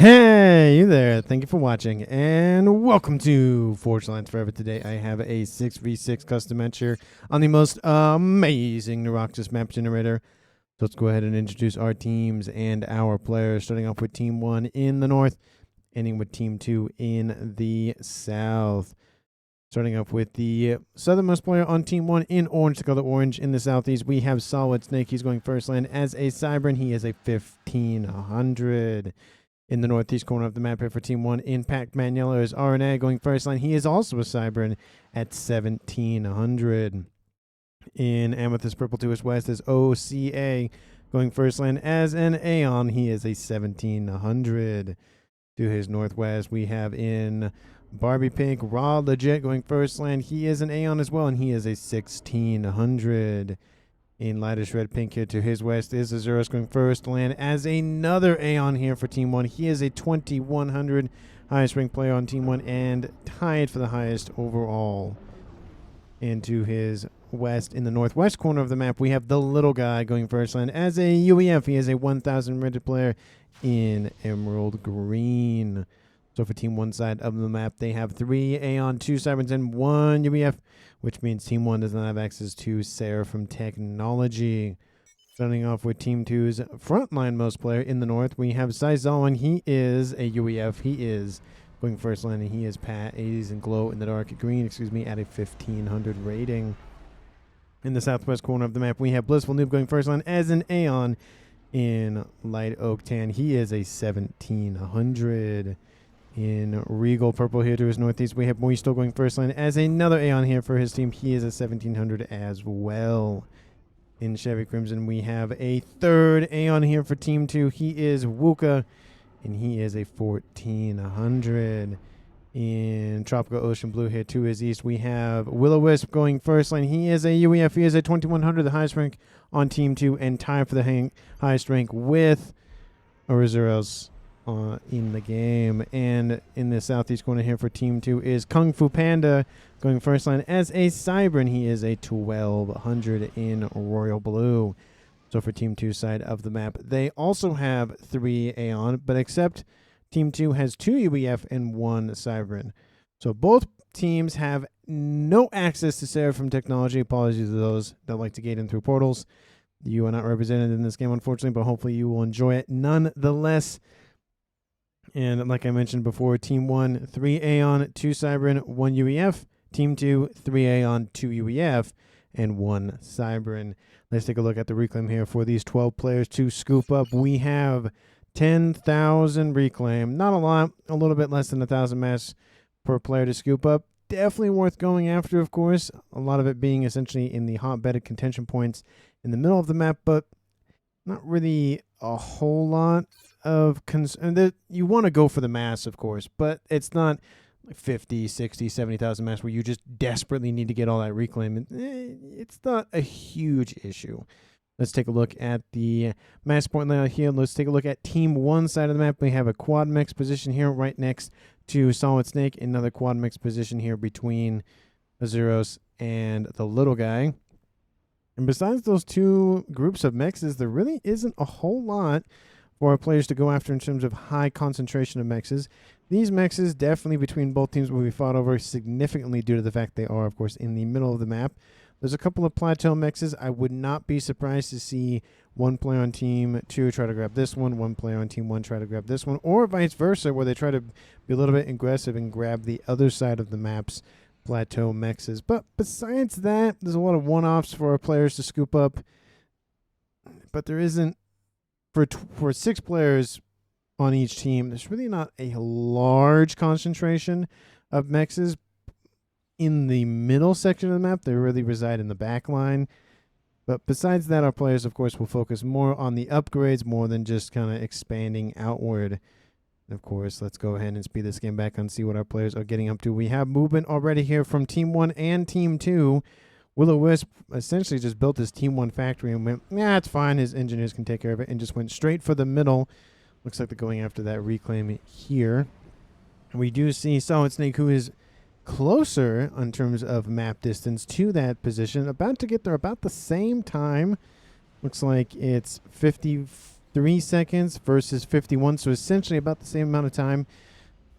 Hey, you there. Thank you for watching, and welcome to Forge Lines Forever. Today, I have a 6v6 custom match here on the most amazing Neuroxus map generator. So let's go ahead and introduce our teams and our players, starting off with Team 1 in the north, ending with Team 2 in the south. Starting off with the southernmost player on Team 1 in orange, the color orange. In the southeast, we have Solid Snake. He's going first land as a Cybern. He is a 1500. In the northeast corner of the map here for Team 1 in Pac-Man Yellow is RNA going first line. He is also a Cybern at 1700. In Amethyst Purple to his west is OCA going first line as an Aeon. He is a 1700. To his northwest, we have in Barbie Pink Raw Legit going first line. He is an Aeon as well, and he is a 1600. In lightish red pink here to his west is Azuros going first land as another Aeon here for Team 1. He is a 2100, highest ranked player on Team 1 and tied for the highest overall. And to his west, in the northwest corner of the map, we have the little guy going first land as a UEF. He is a 1000 rated player in emerald green. So for Team 1 side of the map, they have 3 Aeon, 2 Cyberns, and 1 UEF, which means Team 1 does not have access to Seraphim technology. Starting off with Team 2's frontline most player in the north, we have Saizalwan. He is a UEF. He is going first line, and he is Pat 80s and glow in the dark green, at a 1500 rating. In the southwest corner of the map, we have Blissful Noob going first line as an Aeon in light oak tan. He is a 1700. In Regal Purple here to his northeast, we have Moisto going first line as another Aeon here for his team. He is a 1700 as well. In Chevy Crimson, we have a third Aeon here for Team 2. He is Wuka, and he is a 1400. In Tropical Ocean Blue here to his east, we have Will-O-Wisp going first line. He is a UEF. He is a 2100, the highest rank on Team 2, and tied for the highest rank with Orizuros in the game. And in the southeast corner here for Team 2 is Kung Fu Panda going first line as a Cybern. He is a 1200 in royal blue. So for Team 2 side of the map, they also have 3 Aeon, but except Team 2 has 2 UEF and 1 Cybern. So both teams have no access to Seraphim technology. Apologies to those that like to gate in through portals. You are not represented in this game, unfortunately, but hopefully you will enjoy it nonetheless. And like I mentioned before, Team 1, 3 Aeon, 2 Cybern, 1 UEF. Team 2, 3 Aeon, 2 UEF, and 1 Cybern. Let's take a look at the reclaim here for these 12 players to scoop up. We have 10,000 reclaim. Not a lot, a little bit less than 1,000 mass per player to scoop up. Definitely worth going after, of course. A lot of it being essentially in the hotbedded contention points in the middle of the map, but not really a whole lot of you want to go for the mass, of course, but it's not like 50, 60, 70,000 mass where you just desperately need to get all that reclaim. It's not a huge issue. Let's take a look at the mass point layout here. Let's take a look at Team 1 side of the map. We have a quad mechs position here right next to Solid Snake. Another quad mechs position here between Azuros and the little guy. And besides those 2 groups of mechs, there really isn't a whole lot for our players to go after in terms of high concentration of mechs. These mechs definitely between both teams will be fought over significantly due to the fact they are, of course, in the middle of the map. There's a couple of plateau mechs. I would not be surprised to see one player on Team 2 try to grab this one player on Team 1 try to grab this one, or vice versa, where they try to be a little bit aggressive and grab the other side of the map's plateau mechs. But besides that, there's a lot of one-offs for our players to scoop up, but there isn't. For 6 players on each team, there's really not a large concentration of mechs. In the middle section of the map, they really reside in the back line. But besides that, our players, of course, will focus more on the upgrades more than just kind of expanding outward. And of course, let's go ahead and speed this game back and see what our players are getting up to. We have movement already here from Team 1 and Team 2. Will-O-Wisp essentially just built his Team 1 factory and went, yeah, it's fine, his engineers can take care of it, and just went straight for the middle. Looks like they're going after that reclaim here. And we do see Solid Snake, who is closer in terms of map distance to that position, about to get there about the same time. Looks like it's 50 3 seconds versus 51, so essentially about the same amount of time.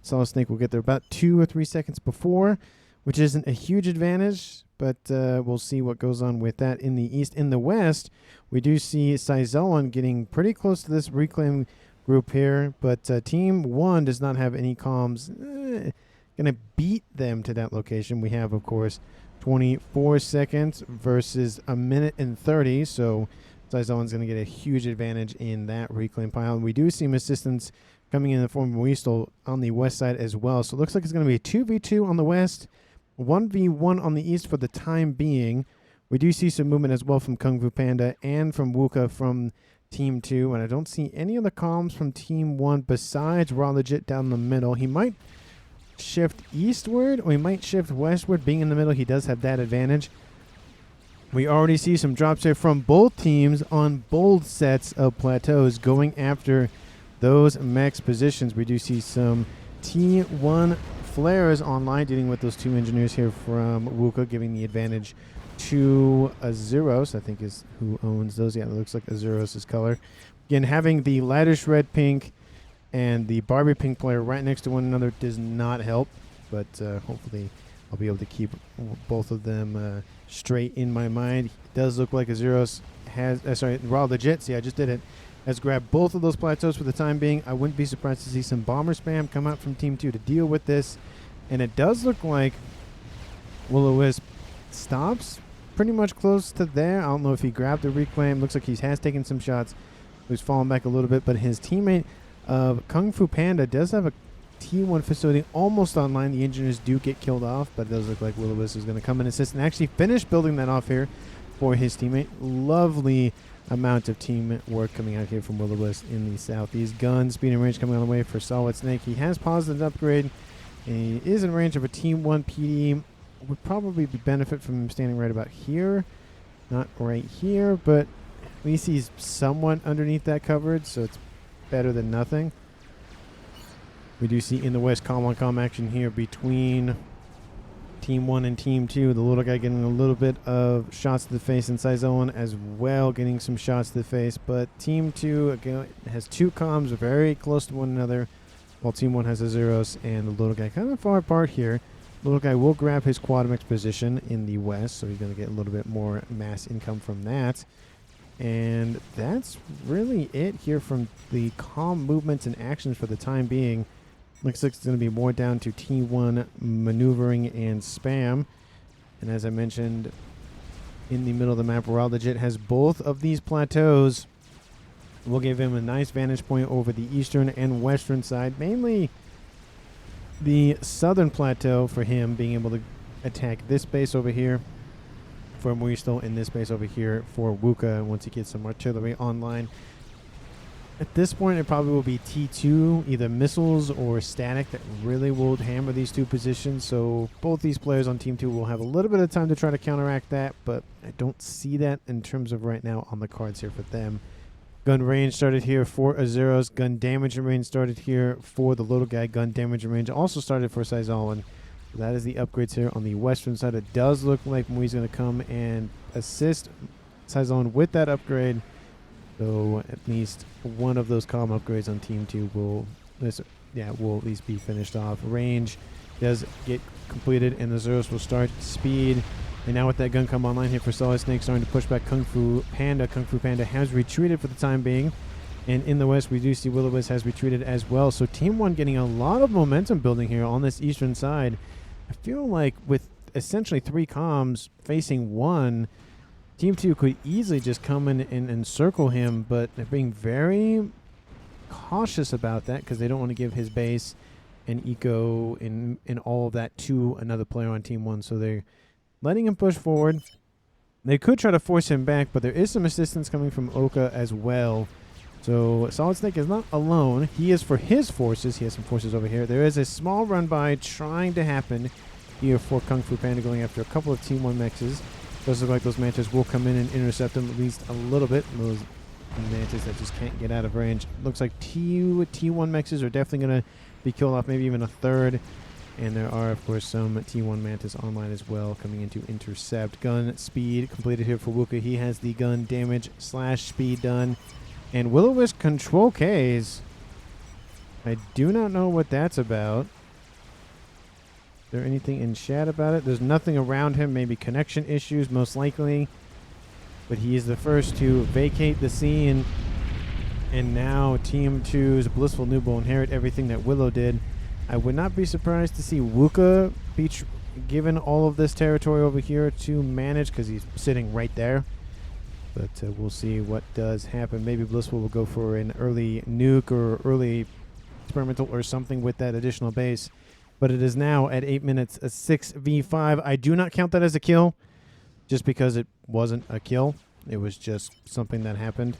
Solid Snake will get there about 2 or 3 seconds before, which isn't a huge advantage, but we'll see what goes on with that in the East. In the West, we do see Saizoan getting pretty close to this reclaim group here, but Team 1 does not have any comms. Going to beat them to that location. We have, of course, 24 seconds versus a minute and 30, so Saizoan's going to get a huge advantage in that reclaim pile. And we do see assistance coming in the form of Weasel on the west side as well. So it looks like it's going to be a 2v2 on the west, 1v1 on the east for the time being. We do see some movement as well from Kung Fu Panda and from Wuka from Team 2. And I don't see any other comms from Team 1 besides Raw Legit down the middle. He might shift eastward or he might shift westward. Being in the middle, he does have that advantage. We already see some drops here from both teams on both sets of plateaus going after those mechs positions. We do see some T1 flares online dealing with those two engineers here from Wuka, giving the advantage to Azuros, I think is who owns those. Yeah, it looks like Azuros' color. Again, having the Laddish red pink and the Barbie pink player right next to one another does not help, but hopefully I'll be able to keep both of them straight in my mind. It does look like Azuros has, Raw Legit, see I just did it, has grabbed both of those plateaus for the time being. I wouldn't be surprised to see some bomber spam come out from Team 2 to deal with this. And it does look like Will-O-Wisp stops pretty much close to there. I don't know if he grabbed the reclaim. Looks like he has taken some shots. He's fallen back a little bit, but his teammate Kung Fu Panda does have a T1 facility almost online. The engineers do get killed off, but it does look like Will-O-Wisp is going to come and assist and actually finish building that off here for his teammate. Lovely amount of team work coming out here from Will-O-Wisp in the southeast. Gun, speed, and range coming on the way for Solid Snake. He has paused his upgrade, and he is in range of a Team 1 PD. Would probably benefit from him standing right about here, not right here, but at least he's somewhat underneath that coverage, so it's better than nothing. We do see in the west com-on-com action here between Team 1 and Team 2. The little guy getting a little bit of shots to the face, and Saizoan as well getting some shots to the face. But Team 2 again has two comms very close to one another, while Team 1 has a Zeros and the little guy kind of far apart here. Little guy will grab his Quadmix position in the west, so he's going to get a little bit more mass income from that. And that's really it here from the comm movements and actions for the time being. Looks like it's going to be more down to T1 maneuvering and spam. And as I mentioned, in the middle of the map, Raw Legit has both of these plateaus. We'll give him a nice vantage point over the eastern and western side. Mainly the southern plateau for him, being able to attack this base over here for Muisto and this base over here for Wuka once he gets some artillery online. At this point, it probably will be T2, either missiles or static, that really will hammer these two positions. So both these players on Team 2 will have a little bit of time to try to counteract that, but I don't see that in terms of right now on the cards here for them. Gun range started here for Azuros. Gun damage and range started here for the little guy. Gun damage and range also started for Saizoan. So that is the upgrades here on the western side. It does look like Mui's going to come and assist Saizoan with that upgrade. So at least one of those comm upgrades on Team 2 will at least be finished off. Range does get completed, and the Zeros will start speed. And now with that gun come online here for Solid Snake, starting to push back Kung Fu Panda. Kung Fu Panda has retreated for the time being. And in the west, we do see Will-O-Wisp has retreated as well. So Team 1 getting a lot of momentum building here on this eastern side. I feel like with essentially 3 comms facing 1, Team 2 could easily just come in and circle him, but they're being very cautious about that because they don't want to give his base and eco and all of that to another player on Team 1. So they're letting him push forward. They could try to force him back, but there is some assistance coming from Oka as well. So Solid Snake is not alone. He is for his forces. He has some forces over here. There is a small run by trying to happen here for Kung Fu Panda going after a couple of Team 1 mexes. Does look like those Mantis will come in and intercept them at least a little bit. Those Mantis that just can't get out of range. Looks like T1 mexes are definitely going to be killed off, maybe even a third. And there are, of course, some T1 Mantis online as well coming in to intercept. Gun speed completed here for Wuka. He has the gun damage / speed done. And Will-O-Wisp control Ks. I do not know what that's about. Is there anything in chat about it? There's nothing around him. Maybe connection issues, most likely. But he is the first to vacate the scene. And now Team 2's Blissful Noob will inherit everything that Willow did. I would not be surprised to see Wuka be given all of this territory over here to manage, because he's sitting right there. But we'll see what does happen. Maybe Blissful will go for an early nuke or early experimental or something with that additional base. But it is now at 8 minutes a 6v5. I do not count that as a kill, just because it wasn't a kill. It was just something that happened.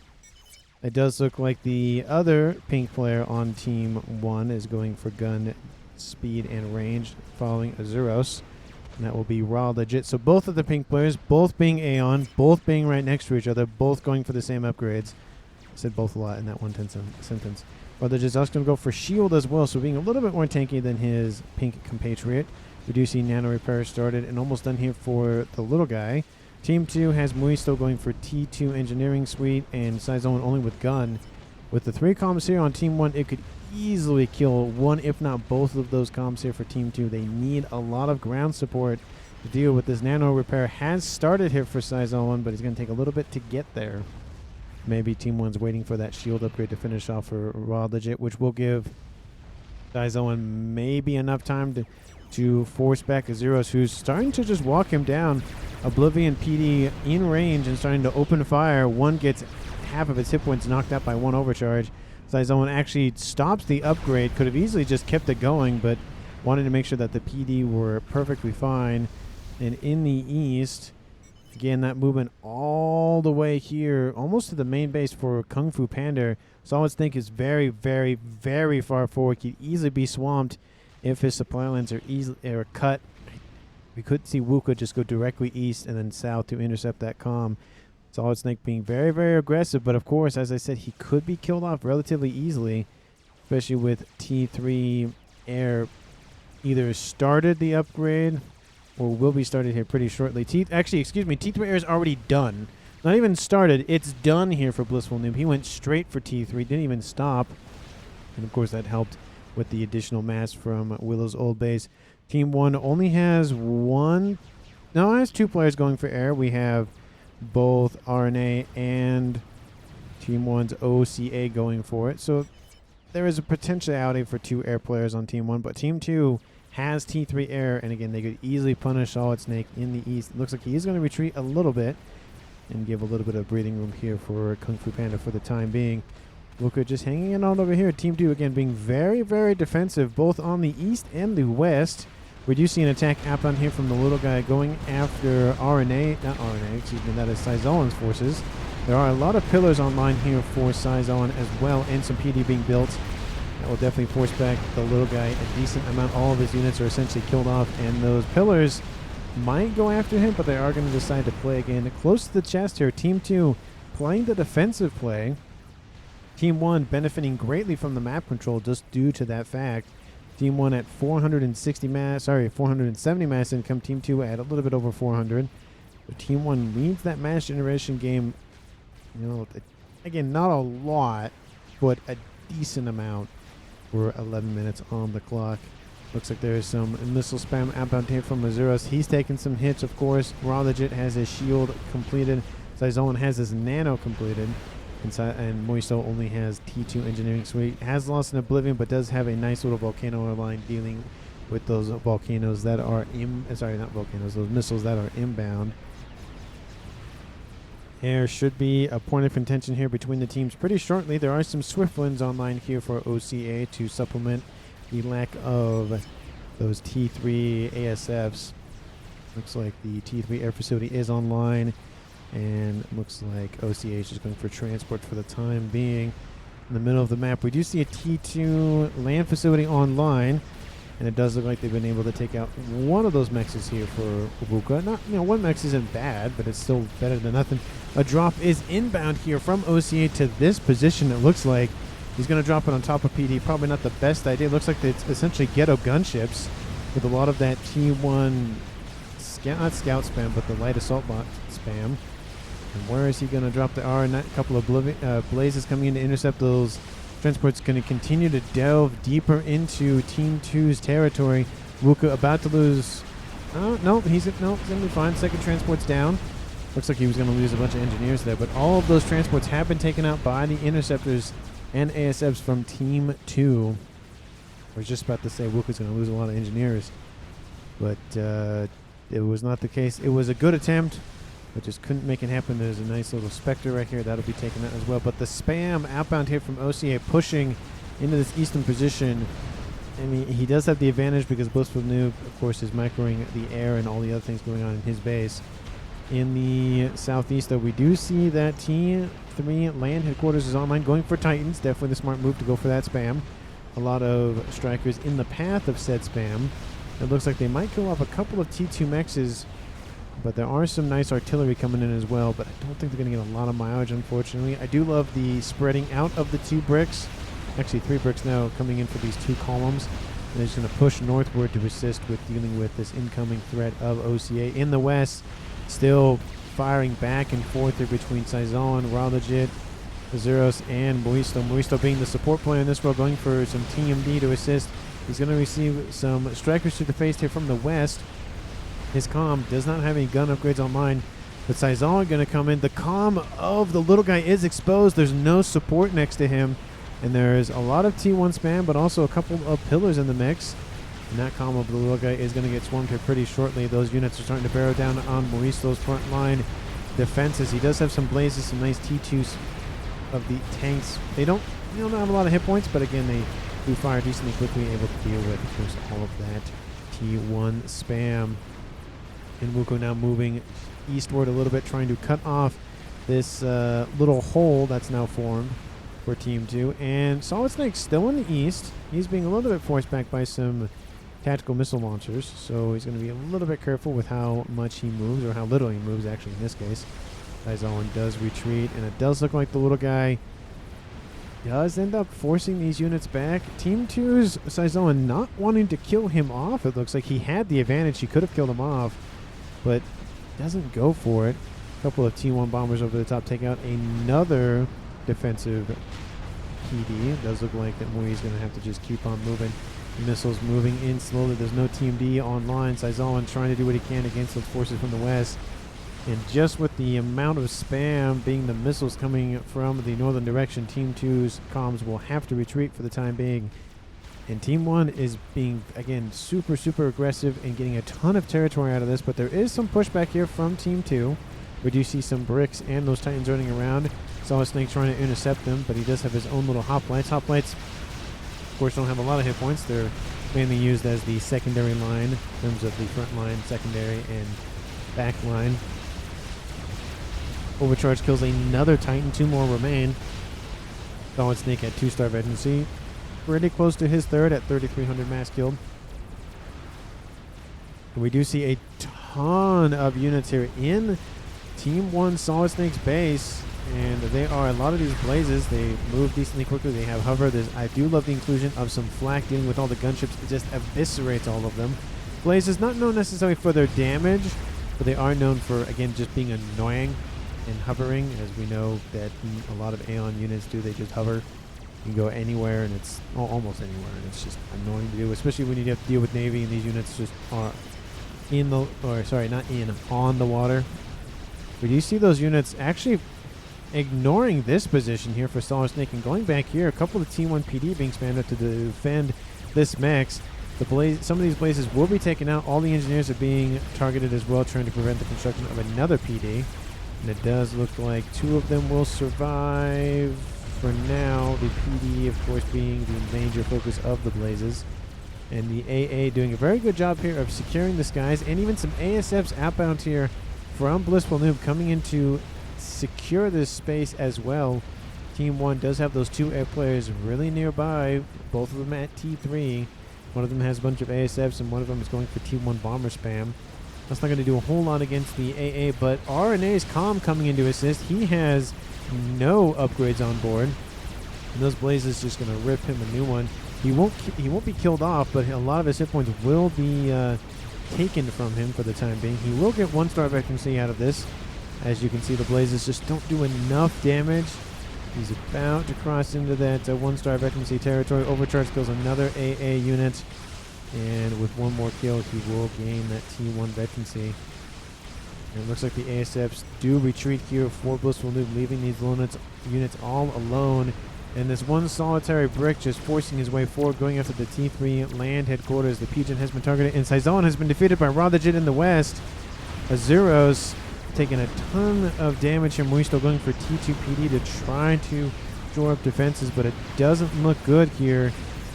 It does look like the other pink player on Team 1 is going for gun speed and range, following Azuros. And that will be raw legit. So both of the pink players, both being Aeon, both being right next to each other, both going for the same upgrades. I said both a lot in that one sentence. Raw legit's also going to go for shield as well, so being a little bit more tanky than his pink compatriot. We do see nano repair started and almost done here for the little guy. Team 2 has Mui still going for T2 engineering suite and Saizone only with gun. With the 3 comms here on Team 1, it could easily kill one, if not both of those comms here for Team 2. They need a lot of ground support to deal with this. Nano repair has started here for Saizone, but it's going to take a little bit to get there. Maybe Team 1's waiting for that shield upgrade to finish off for Raw Legit, which will give Saizone maybe enough time to force back Azuros, who's starting to just walk him down. Oblivion PD in range and starting to open fire. One gets half of its hit points knocked out by one overcharge. Saizone actually stops the upgrade. Could have easily just kept it going, but wanted to make sure that the PD were perfectly fine. And in the east, again, that movement all the way here, almost to the main base for Kung Fu Panda. Solid Snake is very, very, very far forward. Could easily be swamped if his supply lines are cut. We could see Wuka just go directly east and then south to intercept that comm. Solid Snake being very, very aggressive, but of course, as I said, he could be killed off relatively easily, especially with T3 Air either started the upgrade or will be started here pretty shortly. T3 Air is already done. Not even started, it's done here for Blissful Noob. He went straight for T3, didn't even stop. And of course, that helped with the additional mass from Willow's old base. Team 1 only has it has 2 players going for air. We have both RNA and Team 1's OCA going for it. So there is a potentiality for 2 air players on Team 1, but Team 2 has T3 air, and again, they could easily punish Solid Snake in the east. It looks like he is going to retreat a little bit and give a little bit of breathing room here for Kung Fu Panda for the time being. Luka just hanging in on over here. Team 2 again being very, very defensive both on the east and the west. We do see an attack app on here from the little guy going after that is Saizone's forces. There are a lot of pillars online here for Saizone as well, and some PD being built. That will definitely force back the little guy a decent amount. All of his units are essentially killed off, and those pillars might go after him, but they are going to decide to play again. Close to the chest here, Team 2 playing the defensive play. Team 1 benefiting greatly from the map control just due to that fact. Team 1 at 470 mass income. Team 2 at a little bit over 400. But Team 1 leads that mass generation game, again, not a lot, but a decent amount for 11 minutes on the clock. Looks like there's some missile spam outbound here from Azuros. He's taking some hits, of course. Raw Legit has his shield completed. Saizone has his nano completed. And Moisto only has T2 engineering suite. Has lost an Oblivion, but does have a nice little volcano line dealing with those volcanoes that are those missiles that are inbound. Air should be a point of contention here between the teams pretty shortly. There are some swift wins online here for OCA to supplement the lack of those T3 ASFs. Looks like the T3 air facility is online. And it looks like OCA is just going for transport for the time being. In the middle of the map, we do see a T2 land facility online, and it does look like they've been able to take out one of those mechs here for Wuka. One mech isn't bad, but it's still better than nothing. A drop is inbound here from OCA to this position. It looks like he's going to drop it on top of PD. Probably not the best idea. It looks like it's essentially ghetto gunships with a lot of that T1 not scout spam, but the light assault bot spam. And where is he going to drop the R? And that couple of blazes coming in to intercept those transports. Going to continue to delve deeper into Team 2's territory. Wuka about to lose. Oh, no, he's going to be fine. Second transport's down. Looks like he was going to lose a bunch of engineers there, but all of those transports have been taken out by the interceptors and ASFs from Team 2. I was just about to say Wuka's going to lose a lot of engineers, but it was not the case. It was a good attempt, but just couldn't make it happen. There's a nice little Spectre right here. That'll be taken out as well. But the spam outbound here from OCA pushing into this eastern position. I mean, he does have the advantage because Blissful Noob, of course, is microing the air and all the other things going on in his base. In the southeast, though, we do see that T3 land headquarters is online, going for Titans. Definitely the smart move to go for that spam. A lot of strikers in the path of said spam. It looks like they might kill off a couple of T2 Mechs, but there are some nice artillery coming in as well, but I don't think they're going to get a lot of mileage, unfortunately. I do love the spreading out of the 2 bricks. Actually, 3 bricks now coming in for these 2 columns. And they're just going to push northward to assist with dealing with this incoming threat of OCA. In the west, still firing back and forth here between Saison, Rallegit, Azuros, and Moisto. Moisto being the support player in this role, going for some TMD to assist. He's going to receive some strikers to the face here from the west. His comm does not have any gun upgrades online, but Saison going to come in. The comm of the little guy is exposed. There's no support next to him, and there's a lot of T1 spam, but also a couple of pillars in the mix. And that comm of the little guy is going to get swarmed here pretty shortly. Those units are starting to barrel down on Mauristo's front line defenses. He does have some blazes, some nice T2s of the tanks. They don't have a lot of hit points, but again, they do fire decently quickly, able to deal with, of course, all of that T1 spam. And Wuko now moving eastward a little bit, trying to cut off this little hole that's now formed for Team 2. And Solid Snake still in the east. He's being a little bit forced back by some tactical missile launchers, so he's going to be a little bit careful with how much he moves, or how little he moves, actually, in this case. Saison does retreat, and it does look like the little guy does end up forcing these units back. Team 2's Saison not wanting to kill him off. It looks like he had the advantage. He could have killed him off, but doesn't go for it. A couple of T1 bombers over the top take out another defensive PD. It does look like that Mui's going to have to just keep on moving. The missiles moving in slowly. There's no TMD online. Saison trying to do what he can against those forces from the west. And just with the amount of spam being the missiles coming from the northern direction, Team 2's comms will have to retreat for the time being. And Team 1 is being, again, super, super aggressive and getting a ton of territory out of this. But there is some pushback here from Team 2. We do see some bricks and those Titans running around. Solid Snake trying to intercept them, but he does have his own little hoplites. Hoplites, of course, don't have a lot of hit points. They're mainly used as the secondary line in terms of the front line, secondary, and back line. Overcharge kills another Titan. 2 more remain. Solid Snake at 2-star veterancy. Pretty close to his third at 3,300 mass killed. And we do see a ton of units here in Team 1 Solid Snake's base. And they are a lot of these blazes. They move decently quickly. They have hover. I do love the inclusion of some flak dealing with all the gunships. It just eviscerates all of them. Blazes not known necessarily for their damage, but they are known for, again, just being annoying and hovering, as we know that a lot of Aeon units do. They just hover. You can go anywhere, and it's almost anywhere, and it's just annoying to do, especially when you have to deal with Navy, and these units just are on the water. We do see those units actually ignoring this position here for Solid Snake and going back here. A couple of T1 PD being spammed up to defend this Mechs. Some of these blazes will be taken out. All the engineers are being targeted as well, trying to prevent the construction of another PD. And it does look like 2 of them will survive for now. The PD, of course, being the major focus of the blazes. And the AA doing a very good job here of securing the skies, and even some ASFs outbound here from Blissful Noob coming in to secure this space as well. Team 1 does have those 2 air players really nearby, both of them at T3. One of them has a bunch of ASFs, and one of them is going for T1 bomber spam. That's not going to do a whole lot against the AA, but RNA's comm coming in to assist. He has no upgrades on board, and those blazes just going to rip him a new one. He won't be killed off, but a lot of his hit points will be taken from him for the time being. He will get 1-star veterancy out of this. As you can see, the Blazes just don't do enough damage. He's about to cross into that 1-star veterancy territory. Overcharge kills another AA unit. And with one more kill, he will gain that T1 veterancy. And it looks like the ASFs do retreat here for Blissful Noob, leaving these units all alone. And this one solitary brick just forcing his way forward, going after the T3 land headquarters. The Pigeon has been targeted, and Saizon has been defeated by Radajit in the west. Azuros taking a ton of damage here. Muisto going for T2 PD to try to shore up defenses, but it doesn't look good here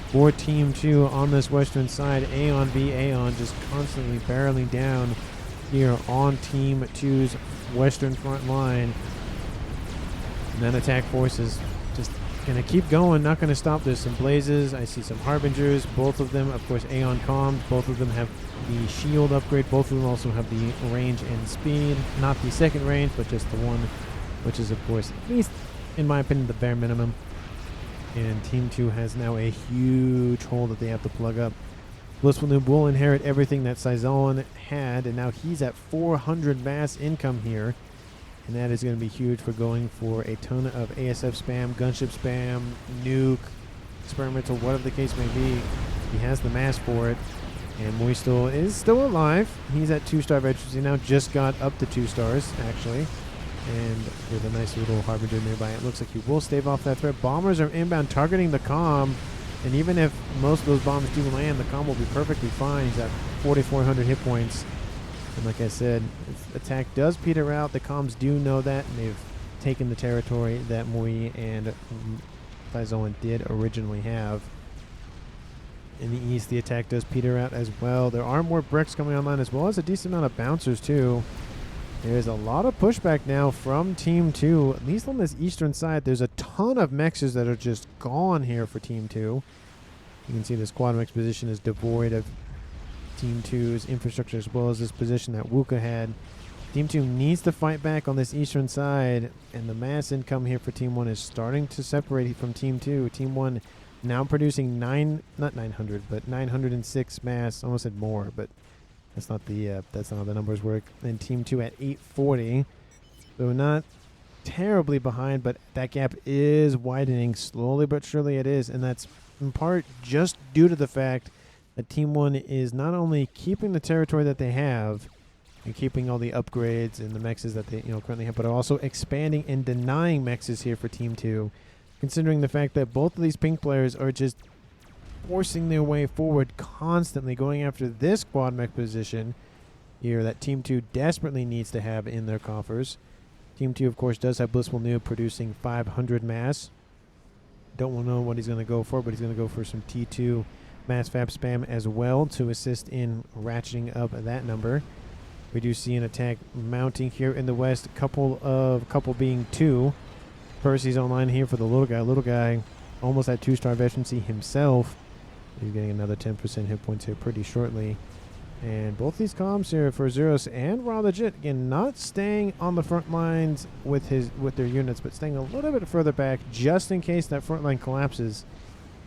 for Team 2 on this western side. Aeon v Aeon just constantly barreling down here on Team 2's western front line. And then attack forces just going to keep going, not going to stop. There's some Blazes. I see some Harbingers. Both of them, of course, Aeon Comms. Both of them have the shield upgrade. Both of them also have the range and speed. Not the second range, but just the one, which is, of course, at least, in my opinion, the bare minimum. And Team 2 has now a huge hole that they have to plug up. Blissful Noob will inherit everything that Saizon had, and now he's at 400 mass income here. And that is going to be huge for going for a ton of ASF spam, gunship spam, nuke, experimental, whatever the case may be. He has the mass for it. And Muisto is still alive. He's at 2-star veterancy now, just got up to 2 stars, actually. And with a nice little Harbinger nearby, it looks like he will stave off that threat. Bombers are inbound, targeting the comm. And even if most of those bombs do land, the comm will be perfectly fine. He's at 4,400 hit points. And like I said, if attack does peter out, the comms do know that, and they've taken the territory that Mui and Saizon did originally have. In the east, the attack does peter out as well. There are more bricks coming online, as well as a decent amount of bouncers too. There's a lot of pushback now from Team 2, at least on this eastern side. There's a ton of mexes that are just gone here for Team 2. You can see this quad mex position is devoid of Team 2's infrastructure, as well as this position that Wuka had. Team 2 needs to fight back on this eastern side, and the mass income here for Team 1 is starting to separate from Team 2. Team 1 now producing not 900, but 906 mass. Almost said more, but that's not how the numbers work. And Team 2 at 840, so not terribly behind, but that gap is widening slowly but surely. It is, and that's in part just due to the fact that Team 1 is not only keeping the territory that they have and keeping all the upgrades and the mexes that they currently have, but are also expanding and denying mexes here for Team 2, considering the fact that both of these pink players are just forcing their way forward constantly, going after this quad mech position here that Team 2 desperately needs to have in their coffers. Team 2, of course, does have Blissful Noob producing 500 mass. Don't know what he's going to go for, but he's going to go for some T2 mass FAF spam as well to assist in ratcheting up that number. We do see an attack mounting here in the west, couple being 2. Percy's online here for the little guy. Little guy almost at 2-star veterancy himself. He's getting another 10% hit points here pretty shortly. And both these comms here for Zeros and Radajit, again, not staying on the front lines with their units, but staying a little bit further back just in case that front line collapses.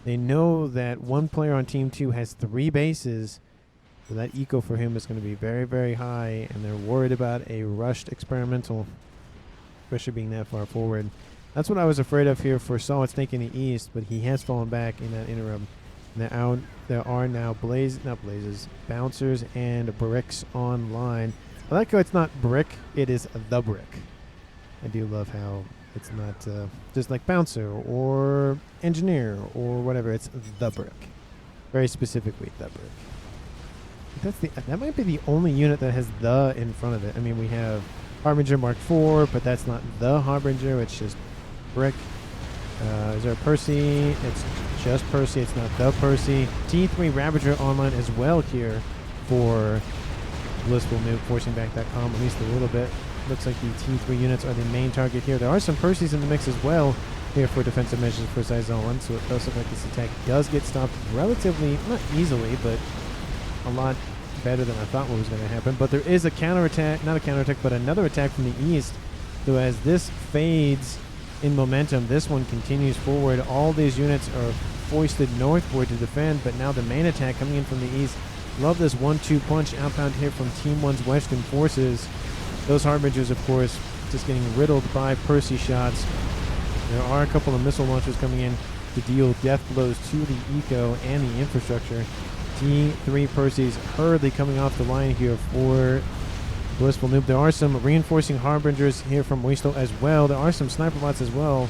They know that one player on Team 2 has 3 bases, so that eco for him is going to be very, very high, and they're worried about a rushed experimental, especially being that far forward. That's what I was afraid of here for Solid Snake in the east, but he has fallen back in that interim. Now there are now bouncers and bricks online. I like how it's not brick, it is the brick. I do love how it's not just like bouncer or engineer or whatever. It's the brick. Very specifically the brick. That might be the only unit that has the in front of it. I mean, we have Harbinger Mark IV, but that's not the Harbinger. It's just brick. Is there a Percy? It's just Percy. It's not the Percy. T3 Ravager online as well here for Blissful Noob, forcing back that comm at least a little bit. Looks like the T3 units are the main target here. There are some Percys in the mix as well here for defensive measures for Saizon, so it does look like this attack does get stopped relatively, not easily, but a lot better than I thought what was going to happen. But there is a counterattack, not a counterattack, but another attack from the east. So as this fades in momentum, this one continues forward. All these units are foisted northward to defend, but now the main attack coming in from the east. Love this 1-2 punch outbound here from Team 1's Western forces. Those Harbingers, of course, just getting riddled by Percy shots. There are a couple of missile launchers coming in to deal death blows to the eco and the infrastructure. T3 Percy's hurriedly coming off the line here for Blissful Noob. There are some reinforcing Harbingers here from Moisto as well. There are some sniper bots as well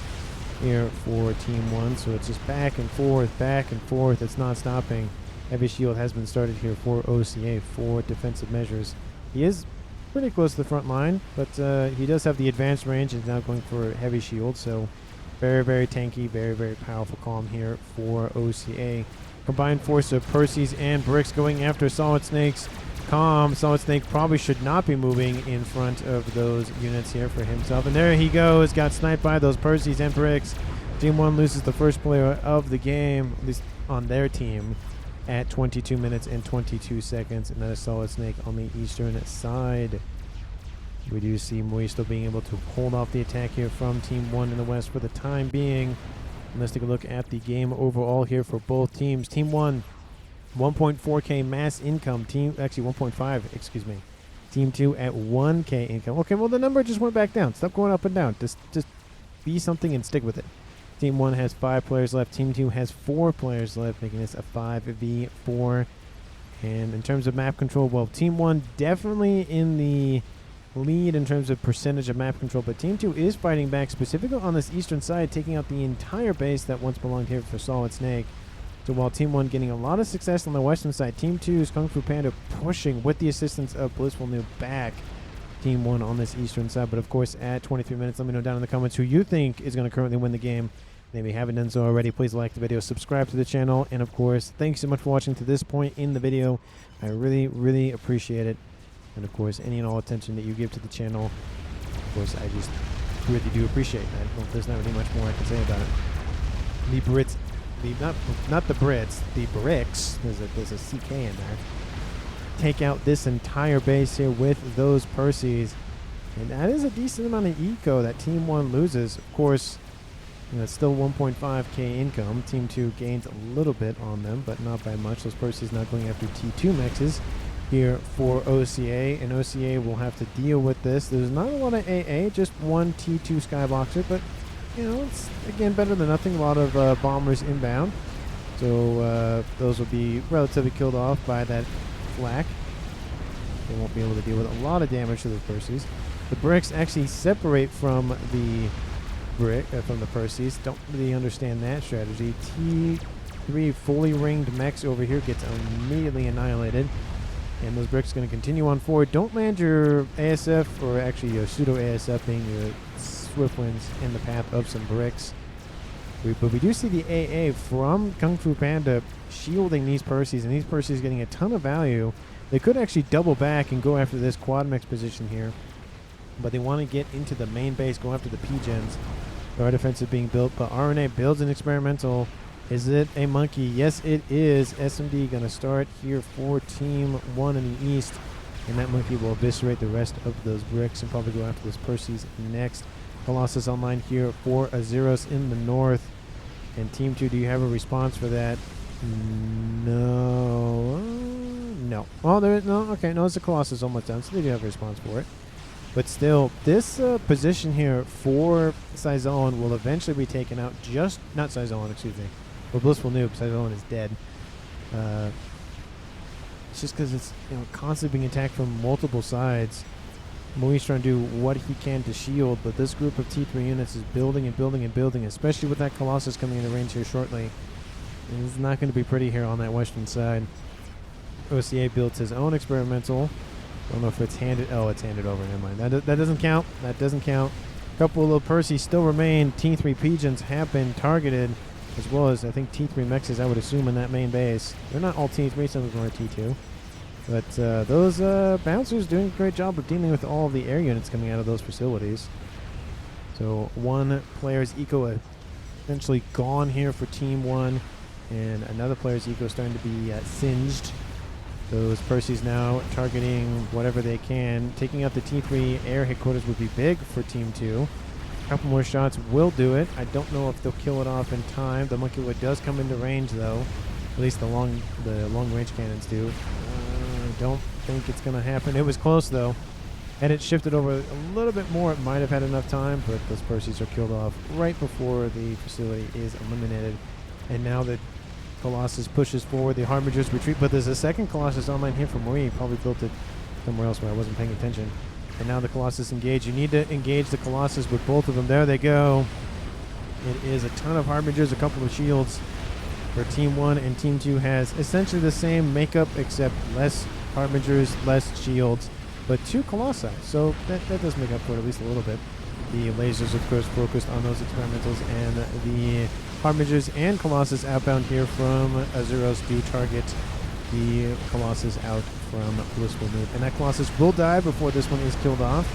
here for Team 1. So it's just back and forth, back and forth. It's not stopping. Heavy shield has been started here for OCA for defensive measures. He is pretty close to the front line, but he does have the advanced range and is now going for heavy shield. So very, very tanky, very, very powerful column here for OCA. Combined force of Percy's and Bricks going after Solid Snake's Calm. Solid Snake probably should not be moving in front of those units here for himself. And there he goes, got sniped by those Percy's and Bricks. Team 1 loses the first player of the game, at least on their team, at 22 minutes and 22 seconds. And that is Solid Snake on the eastern side. We do see Moisto being able to hold off the attack here from Team 1 in the west for the time being. And let's take a look at the game overall here for both teams. Team 1, 1.4k mass income. Actually 1.5, excuse me. Team 2 at 1k income. Okay, well the number just went back down. Stop going up and down. Just be something and stick with it. Team 1 has 5 players left. Team 2 has 4 players left, making this a 5v4. And in terms of map control, well, Team 1 definitely in the lead in terms of percentage of map control, but Team 2 is fighting back specifically on this eastern side, taking out the entire base that once belonged here for Solid Snake. So while Team 1 getting a lot of success on the western side, Team 2's Kung Fu Panda pushing with the assistance of Blissful Noob back Team 1 on this eastern side. But of course, at 23 minutes, let me know down in the comments who you think is going to currently win the game. And if you haven't done so already, please like the video, subscribe to the channel, and of course, thanks so much for watching to this point in the video. I really, really appreciate it. And of course, any and all attention that you give to the channel, of course, I just really do appreciate that. Well, there's not really much more I can say about it. The Brits, not the Brits, the Bricks, there's a CK in there, take out this entire base here with those Percys. And that is a decent amount of eco that Team 1 loses. Of course, you know, it's still 1.5k income. Team 2 gains a little bit on them, but not by much. Those Percys now going after T2 Mechs here for OCA, and OCA will have to deal with this. There's not a lot of AA, just one T2 Skyboxer, but you know, it's again better than nothing. A lot of bombers inbound, so those will be relatively killed off by that flak. They won't be able to deal with a lot of damage to those Percys. The Bricks actually separate from the Percys. Don't really understand that strategy. T3 fully ringed mechs over here gets immediately annihilated. And those Bricks going to continue on forward. Don't land your ASF, or actually your pseudo ASF being your Swiftwinds in the path of some Bricks. But we do see the AA from Kung Fu Panda shielding these Percys, and these Percys getting a ton of value. They could actually double back and go after this quad mech position here, but they want to get into the main base, go after the P-gens. There are defenses being built, but RNA builds an experimental. Is it a monkey? Yes, it is. SMD going to start here for Team 1 in the east, and that monkey will eviscerate the rest of those Bricks and probably go after those Percys next. Colossus online here for Azeros in the north. And Team 2, do you have a response for that? No. No. Oh, there is no. Okay, no, it's a Colossus almost done, so they do have a response for it. But still, this position here for Saizon will eventually be taken out. Not Saizon, excuse me. For Blissful Noob, Saizon is dead. It's just because it's constantly being attacked from multiple sides. Moi's trying to do what he can to shield, but this group of T3 units is building and building and building, especially with that Colossus coming into range here shortly. It's not going to be pretty here on that western side. OCA builds his own experimental. I don't know if it's handed. Oh, it's handed over. Never mind. That doesn't count. That doesn't count. A couple of little Percys still remain. T3 Pigeons have been targeted, as well as I think T3 Mechs, I would assume, in that main base. They're not all T3, some of them are T2. But those bouncers doing a great job of dealing with all of the air units coming out of those facilities. So one player's eco essentially gone here for Team 1, and another player's eco starting to be singed. Those Percys now targeting whatever they can. Taking out the T3 air headquarters would be big for Team 2. A couple more shots will do it. I don't know if they'll kill it off in time. The Monkey Wood does come into range, though. At least the long range cannons do. Don't think it's going to happen. It was close, though. Had it shifted over a little bit more, it might have had enough time, but those Perseus are killed off right before the facility is eliminated. And now the Colossus pushes forward, the Harbingers retreat, but there's a second Colossus online here from Marie. Probably built it somewhere else where I wasn't paying attention. And now the Colossus engage. You need to engage the Colossus with both of them. There they go. It is a ton of Harbingers, a couple of shields for Team 1, and Team 2 has essentially the same makeup except less Harbingers, less shields, but 2 Colossi. So that does make up for it at least a little bit. The lasers, of course, focused on those experimentals, and the Harbingers and Colossus outbound here from Azuros do target the Colossus out from Blissful Nuke. And that Colossus will die before this one is killed off.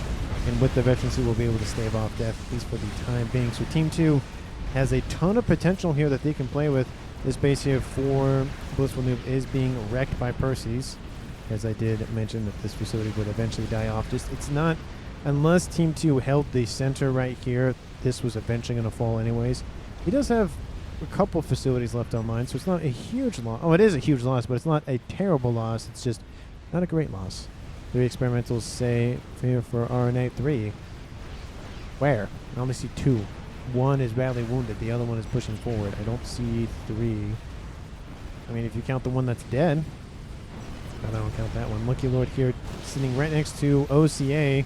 And with the veterancy, we'll be able to stave off death, at least for the time being. So Team 2 has a ton of potential here that they can play with. This base here for Blissful Nuke is being wrecked by Perseus. As I did mention that this facility would eventually die off. Just it's not, unless Team 2 held the center right here, this was eventually going to fall anyways. He does have a couple facilities left online, so it's not a huge loss. Oh, it is a huge loss, but it's not a terrible loss. It's just not a great loss. 3 experimentals say here for RNA 3. Where? I only see 2. 1 is badly wounded. The other one is pushing forward. I don't see 3. I mean, if you count the one that's dead. But I don't count that one. Monkey Lord here sitting right next to OCA.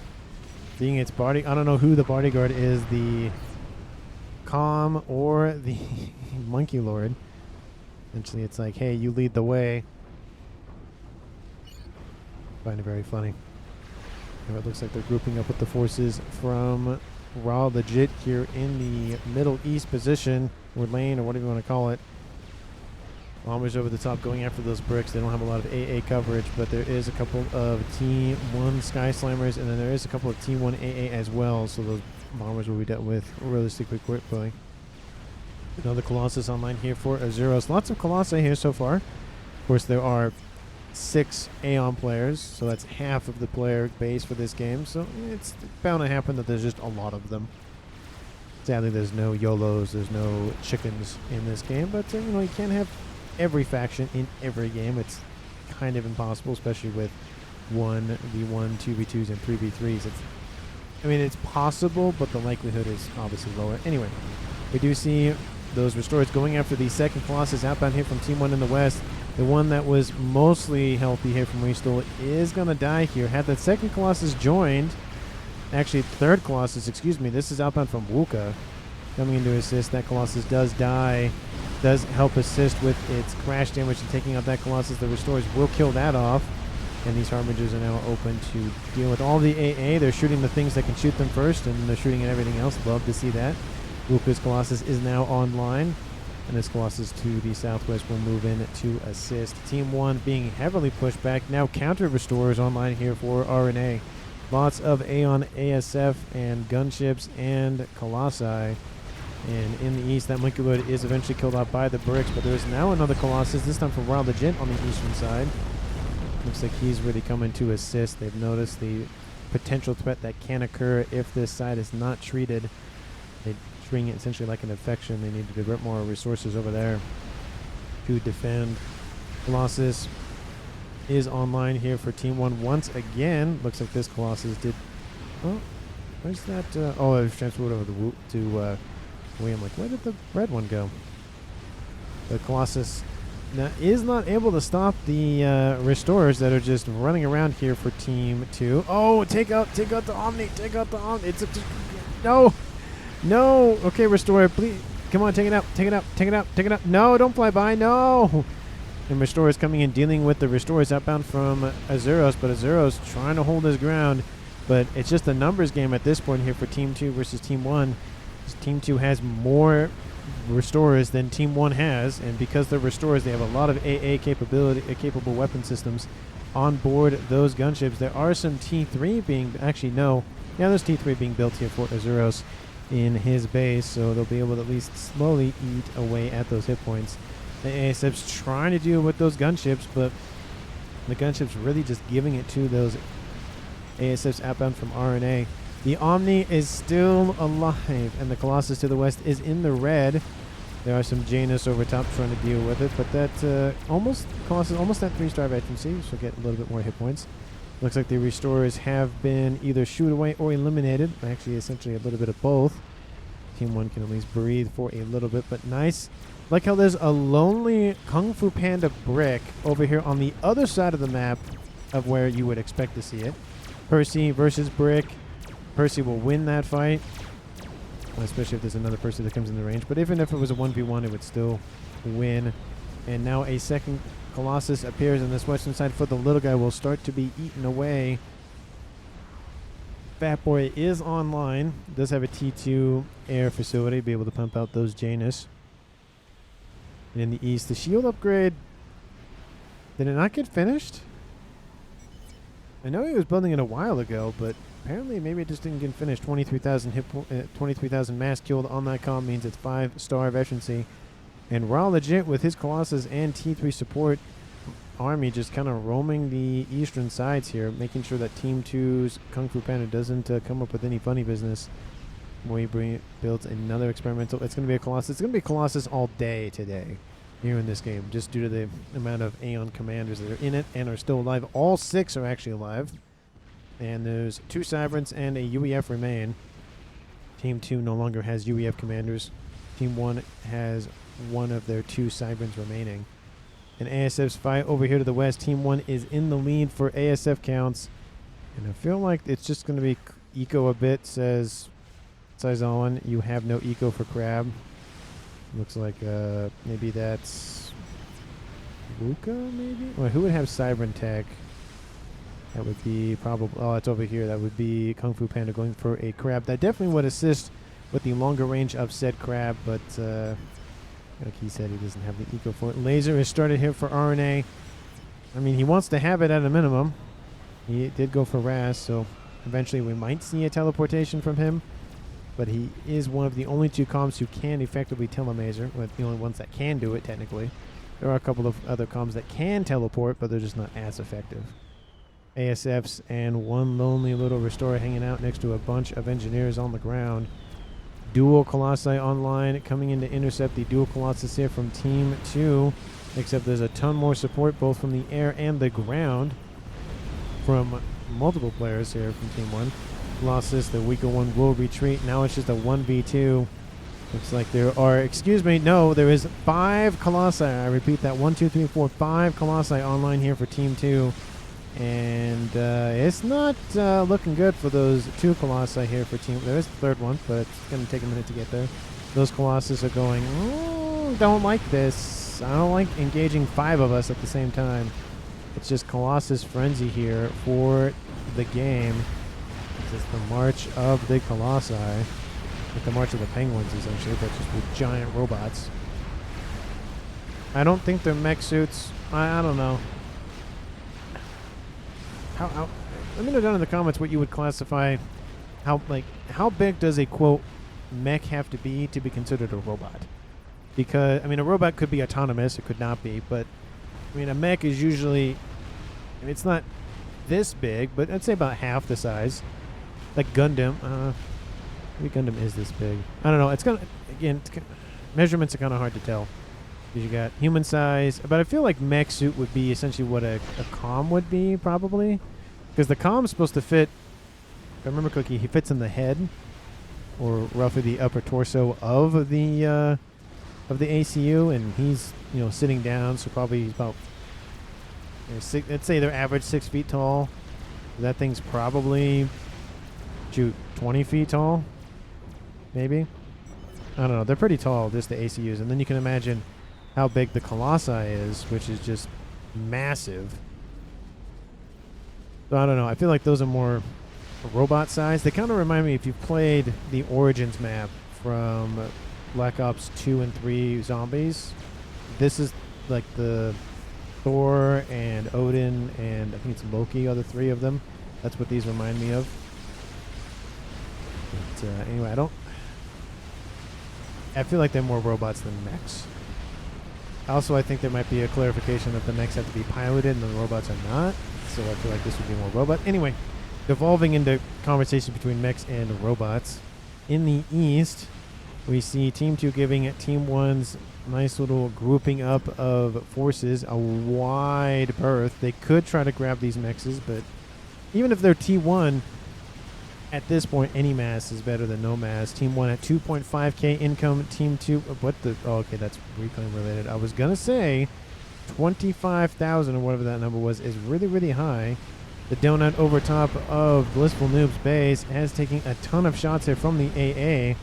Being its body. I don't know who the bodyguard is. The Calm or the Monkey Lord. Eventually it's like, hey, you lead the way. Find it very funny. And it looks like they're grouping up with the forces from Raw Legit here in the Middle East position, or lane, or whatever you want to call it. Bombers over the top going after those bricks. They don't have a lot of AA coverage, but there is a couple of T1 Sky Slammers, and then there is a couple of T1 AA as well, so those bombers will be dealt with realistically quickly. Another Colossus online here for Azuros. Lots of Colossi here so far. Of course, there are 6 Aeon players, so that's half of the player base for this game, so it's bound to happen that there's just a lot of them. Sadly, there's no YOLOs, there's no chickens in this game, but you know, you can't have every faction in every game. It's kind of impossible, especially with 1v1, 2v2s, and 3v3s. I mean, it's possible, but the likelihood is obviously lower. Anyway, we do see those Restorers going after the second Colossus outbound here from Team 1 in the west. The one that was mostly healthy here from Restore is going to die here. Had that second Colossus joined, actually third Colossus, excuse me, this is outbound from Wuka coming in to assist. That Colossus does die, does help assist with its crash damage and taking out that Colossus. The Restorers will kill that off, and these Harbingers are now open to deal with all the AA. They're shooting the things that can shoot them first, and they're shooting at everything else. Love to see that. Wuka's Colossus is now online. And this Colossus to the southwest will move in to assist. Team 1 being heavily pushed back. Now counter Restorers online here for RNA. Lots of Aeon, ASF, and gunships and Colossi. And in the east, that Monkey Lord is eventually killed off by the bricks. But there's now another Colossus, this time from Wild Legit on the eastern side. Looks like he's really coming to assist. They've noticed the potential threat that can occur if this side is not treated. They treating it essentially like an infection. They need to divert more resources over there to defend. Colossus is online here for Team 1 once again. Looks like this Colossus did. Oh, where's that? Oh, it was transferred over to William. Like, where did the red one go? The Colossus now is not able to stop the Restorers that are just running around here for Team 2. Oh, take out the Omni. Take out the Omni. No. No! Okay, Restorer, please. Come on, take it out. Take it out. Take it out. Take it out. No, don't fly by. No! And Restorer is coming in, dealing with the Restorers outbound from Azuros, but Azuros trying to hold his ground. But it's just a numbers game at this point here for Team 2 versus Team 1. Team 2 has more Restorers than Team 1 has, and because they're Restorers, they have a lot of AA capable weapon systems on board those gunships. There are some T3 being... Actually, no. Yeah, there's T3 being built here for Azuros in his base, so they'll be able to at least slowly eat away at those hit points. The ASF's trying to deal with those gunships, but the gunship's really just giving it to those ASFs outbound from RNA. The Omni is still alive, and the Colossus to the west is in the red. There are some Janus over top trying to deal with it, but that Colossus almost at 3-star veterancy, so get a little bit more hit points. Looks like the restorers have been either shooed away or eliminated. Actually, essentially a little bit of both. Team 1 can at least breathe for a little bit, but nice. Like how there's a lonely Kung Fu Panda brick over here on the other side of the map of where you would expect to see it. Percy versus Brick. Percy will win that fight, especially if there's another Percy that comes in the range. But even if it was a 1v1, it would still win. And now a second Colossus appears on this western side for the little guy. Will start to be eaten away. Fat Boy is online. Does have a T2 air facility. Be able to pump out those Janus. And in the east, the shield upgrade. Did it not get finished? I know he was building it a while ago, but apparently maybe it just didn't get finished. 23,000 hit, 23,000 mass killed on that comm means it's 5-star efficiency. And Raw legit with his Colossus and T3 support army just kind of roaming the eastern sides here, making sure that Team 2's Kung Fu Panda doesn't come up with any funny business. Moy builds another experimental. It's going to be a Colossus. It's going to be a Colossus all day today here in this game, just due to the amount of Aeon commanders that are in it and are still alive. All 6 are actually alive. And there's 2 Cybrants and a UEF remain. Team 2 no longer has UEF commanders. Team 1 has one of their 2 Cybrants remaining. And ASF's fight over here to the west. Team 1 is in the lead for ASF counts. And I feel like it's just going to be eco a bit, says Saizon. You have no eco for Crab. Looks like maybe that's Luca, maybe? Well, who would have Cyber Tech? That would be probably... Oh, it's over here. That would be Kung Fu Panda going for a Crab. That definitely would assist with the longer range of said Crab, but like he said, he doesn't have the eco for it. Laser is started here for RNA. I mean, he wants to have it at a minimum. He did go for Raz, so eventually we might see a teleportation from him. But he is one of the only 2 comms who can effectively telemaser. Well, the only ones that can do it, technically. There are a couple of other comms that can teleport, but they're just not as effective. ASFs and one lonely little restorer hanging out next to a bunch of engineers on the ground. Dual Colossi online, coming in to intercept the dual Colossus here from Team 2. Except there's a ton more support, both from the air and the ground, from multiple players here from Team 1. Colossus, the weaker one, will retreat. Now it's just a 1v2. Looks like there are, excuse me, no, there is 5 Colossi. I repeat that, 1, 2, 3, 4, 5 Colossi online here for Team 2. And it's not looking good for those 2 Colossi here for Team. There is the 3rd one, but it's going to take a minute to get there. Those Colossus are going, don't like this. I don't like engaging 5 of us at the same time. It's just Colossus frenzy here for the game. This is the March of the Colossi. Like the March of the Penguins, essentially, but just with giant robots. I don't think they're mech suits. I don't know. Let me know down in the comments what you would classify. How big does a, quote, mech have to be considered a robot? Because, I mean, a robot could be autonomous. It could not be. But, I mean, a mech is usually... I mean, it's not this big, but I'd say about half the size. Like Gundam. Maybe Gundam is this big. I don't know. It's gonna... Again, measurements are kind of hard to tell. Because you got human size. But I feel like mech suit would be essentially what a comm would be, probably. Because the comm's supposed to fit... If I remember correctly, he fits in the head. Or roughly the upper torso of the ACU. And he's, you know, sitting down. So probably he's about... let's say they're average 6 feet tall. That thing's probably... 20 feet tall? Maybe? I don't know. They're pretty tall, just the ACUs. And then you can imagine how big the Colossi is, which is just massive. So I don't know. I feel like those are more robot size. They kind of remind me, if you've played the Origins map from Black Ops 2 and 3 Zombies, this is like the Thor and Odin and I think it's Loki are the 3 of them. That's what these remind me of. But anyway, I feel like they're more robots than mechs. Also, I think there might be a clarification that the mechs have to be piloted and the robots are not. So I feel like this would be more robot. Anyway, devolving into conversation between mechs and robots. In the east, we see Team 2 giving Team 1's nice little grouping up of forces a wide berth. They could try to grab these mechs, but even if they're T1, at this point, any mass is better than no mass. Team 1 at 2.5k income. Team 2, what the? Oh, okay, that's reclaim related. I was gonna say 25,000 or whatever that number was is really, really high. The donut over top of Blissful Noob's base has taken a ton of shots here from the AA. I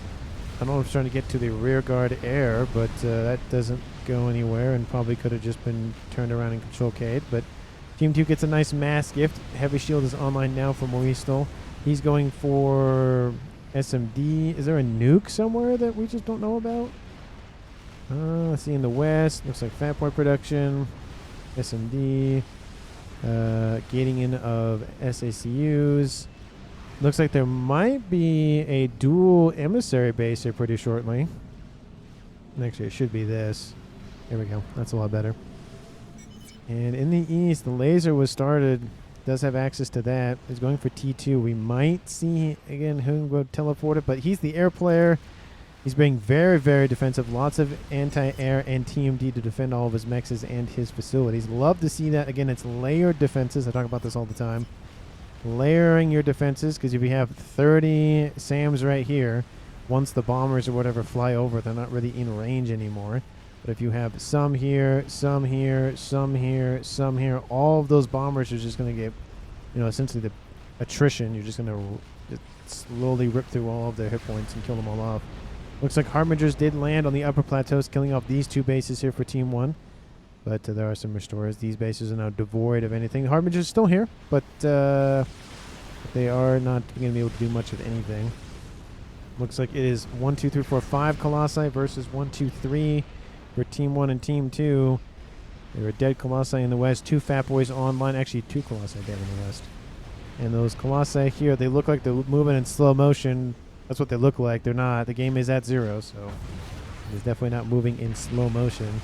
don't know if it's trying to get to the rear guard air, but that doesn't go anywhere and probably could have just been turned around and control K'd. But Team 2 gets a nice mass gift. Heavy Shield is online now for Moistol. He's going for SMD. Is there a nuke somewhere that we just don't know about? Let's see in the west. Looks like Fat Boy production. SMD. Gating in of SACUs. Looks like there might be a dual emissary base here pretty shortly. Actually, it should be this. There we go. That's a lot better. And in the east, the laser was started. Does have access to that. He's going for T2. We might see, again, who will teleport it, but he's the air player. He's being very, very defensive. Lots of anti-air and TMD to defend all of his mechs and his facilities. Love to see that. Again, it's layered defenses. I talk about this all the time. Layering your defenses, because if you have 30 SAMs right here, once the bombers or whatever fly over, they're not really in range anymore. But if you have some here, some here, some here, some here, all of those bombers are just going to get, you know, essentially the attrition. You're just going to slowly rip through all of their hit points and kill them all off. Looks like Harbingers did land on the upper plateaus, killing off these two bases here for Team 1. But there are some restorers. These bases are now devoid of anything. Harbingers are still here, but they are not going to be able to do much of anything. Looks like it is 1, 2, 3, 4, 5 Colossi versus 1, 2, 3 for Team 1 and Team 2. There are dead Colossi in the west. 2 Fat Boys online. Actually, 2 Colossi dead in the west. And those Colossi here, they look like they're moving in slow motion. That's what they look like. They're not. The game is at 0, so it's definitely not moving in slow motion.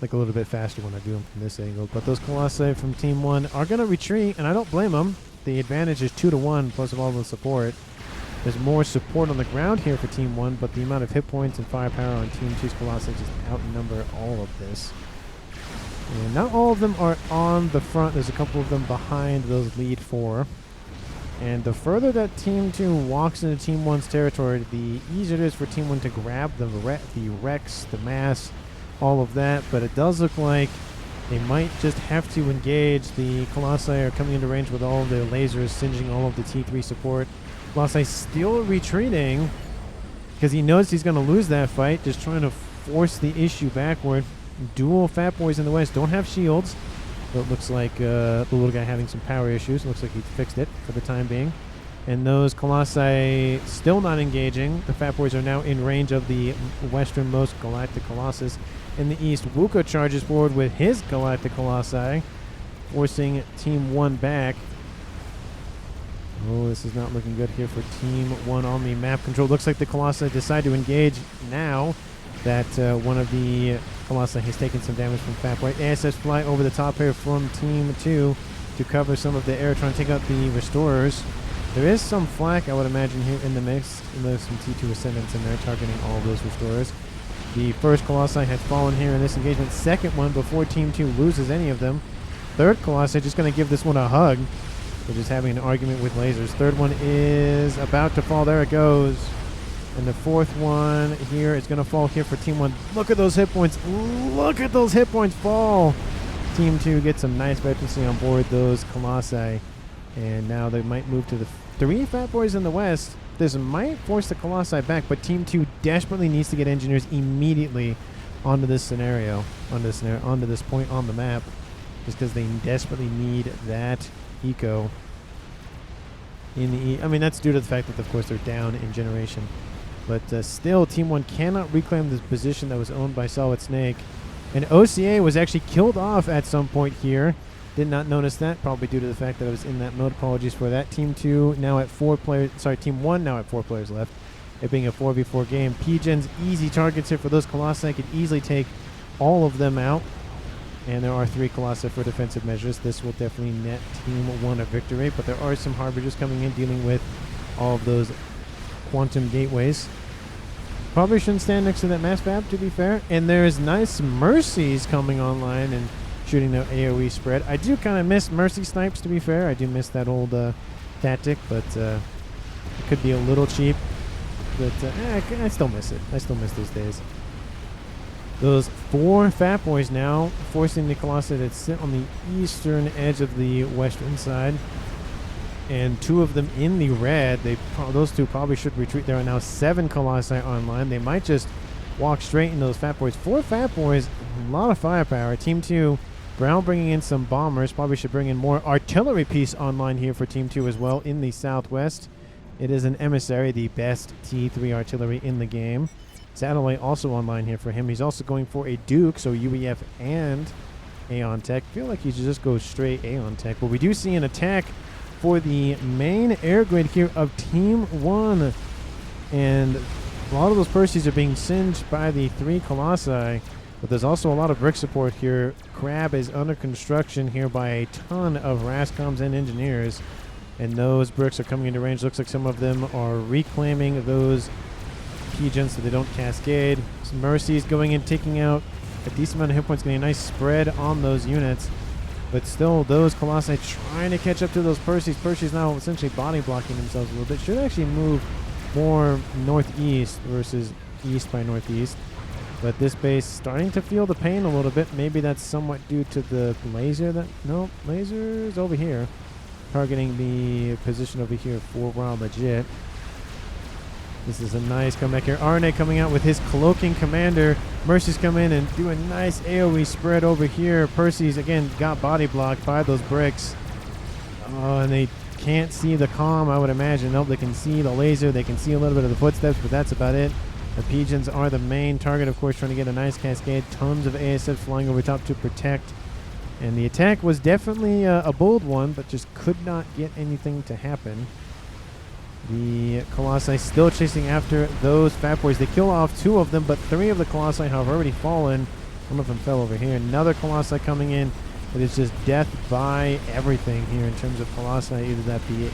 Like a little bit faster when I do them from this angle. But those Colossi from Team 1 are going to retreat, and I don't blame them. The advantage is 2 to 1 plus of all the support. There's more support on the ground here for Team 1, but the amount of hit points and firepower on Team 2's Colossi just outnumber all of this. And not all of them are on the front. There's a couple of them behind those lead 4. And the further that Team 2 walks into Team 1's territory, the easier it is for Team 1 to grab the Rex, the mass, all of that. But it does look like they might just have to engage. The Colossi are coming into range with all of their lasers, singeing all of the T3 support. Colossi still retreating because he knows he's going to lose that fight, just trying to force the issue backward. Dual Fat Boys in the west don't have shields. So it looks like the little guy having some power issues. Looks like he fixed it for the time being. And those Colossi still not engaging. The Fat Boys are now in range of the westernmost Galactic Colossus. In the east, Wuka charges forward with his Galactic Colossi, forcing Team 1 back. Oh, this is not looking good here for Team 1 on the map control. Looks like the Colossi decide to engage now that one of the Colossi has taken some damage from Fat Boy. ASS fly over the top here from Team 2 to cover some of the air, trying to take out the Restorers. There is some flak, I would imagine, here in the mix. And there's some T2 Ascendants in there targeting all of those Restorers. The first Colossi has fallen here in this engagement. Second one before Team 2 loses any of them. Third Colossi just going to give this one a hug. They're just having an argument with lasers. Third one is about to fall. There it goes. And the fourth one here is going to fall here for Team 1. Look at those hit points. Look at those hit points fall. Team 2 gets some nice veterancy on board those Colossi. And now they might move to the 3 Fat Boys in the west. This might force the Colossi back, but Team 2 desperately needs to get engineers immediately onto this scenario, onto this point on the map, just because they desperately need that eco. I mean, that's due to the fact that, of course, they're down in generation. But still, Team 1 cannot reclaim this position that was owned by Solid Snake. And OCA was actually killed off at some point here. Did not notice that, probably due to the fact that I was in that mode. Apologies for that. Team 2 now at 4 players. Sorry, Team 1 now at 4 players left. It being a 4v4 game. PGen's easy targets here for those Colossi. Could easily take all of them out. And there are 3 Colossi for defensive measures. This will definitely net Team 1 a victory. But there are some Harbingers coming in dealing with all of those quantum gateways. Probably shouldn't stand next to that mass fab, to be fair. And there's nice Mercies coming online and shooting the AoE spread. I do kind of miss Mercy Snipes, to be fair. I do miss that old tactic, but it could be a little cheap. But I still miss it. I still miss those days. Those 4 Fat Boys now forcing the Colossus to sit on the eastern edge of the western side. And 2 of them in the red. Those 2 probably should retreat. There are now 7 Colossi online. They might just walk straight into those Fat Boys. 4 Fat Boys, a lot of firepower. Team 2, Brown bringing in some bombers. Probably should bring in more artillery piece online here for Team 2 as well in the southwest. It is an Emissary, the best T3 artillery in the game. Satellite also online here for him. He's also going for a Duke, so UEF and Aeon Tech. I feel like he should just go straight Aeon Tech. But we do see an attack for the main air grid here of Team 1. And a lot of those Perseus are being singed by the 3 Colossi. But there's also a lot of brick support here. Crab is under construction here by a ton of Rascoms and engineers. And those bricks are coming into range. Looks like some of them are reclaiming those Pigeons so they don't cascade. Some Mercies going in, taking out a decent amount of hit points, getting a nice spread on those units. But still, those Colossi trying to catch up to those Perseus. Perseus now essentially body blocking themselves a little bit. Should actually move more northeast versus east by northeast. But this base starting to feel the pain a little bit. Maybe that's somewhat due to the laser. No, laser is over here. Targeting the position over here for Wild Legit. This is a nice comeback here. RNA coming out with his cloaking commander. Mercy's come in and do a nice AoE spread over here. Percy's, again, got body blocked by those bricks. Oh, and they can't see the comm, I would imagine. Nope, they can see the laser. They can see a little bit of the footsteps, but that's about it. The Pigeons are the main target, of course, trying to get a nice cascade. Tons of ASFs flying over top to protect. And the attack was definitely a bold one, but just could not get anything to happen. The Colossi still chasing after those Fat Boys. They kill off 2 of them, but 3 of the Colossi have already fallen. One of them fell over here. Another Colossi coming in. It is just death by everything here in terms of Colossi. Either that be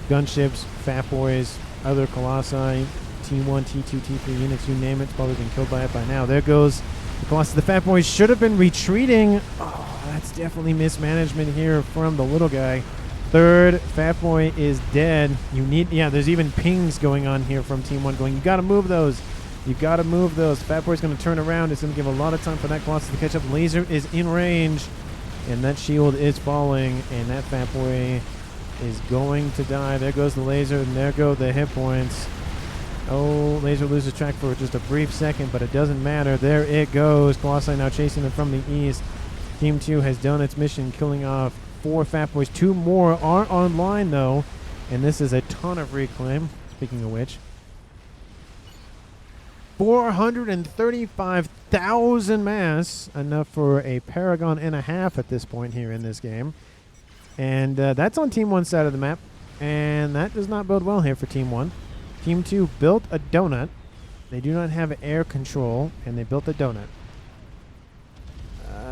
gunships, Fat Boys, other Colossi, T1, T2, T3 units, you name it. It's probably been killed by it by now. There goes the Colossi. The Fat Boys should have been retreating. Oh, that's definitely mismanagement here from the little guy. 3rd Fat Boy is dead. There's even pings going on here from Team 1 going, you got to move those. You got to move those. Fat Boy's going to turn around. It's going to give a lot of time for that Colossus to catch up. Laser is in range, and that shield is falling, and that Fat Boy is going to die. There goes the laser, and there go the hit points. Oh, laser loses track for just a brief second, but it doesn't matter. There it goes. Colossi now chasing them from the east. Team 2 has done its mission, killing off 4 Fat Boys. 2 more are online, though, and this is a ton of reclaim. Speaking of which, 435,000 mass, enough for a Paragon and a half at this point here in this game. And that's on Team 1's side of the map, and that does not bode well here for Team 1. Team 2 built a donut. They do not have air control, and they built a donut.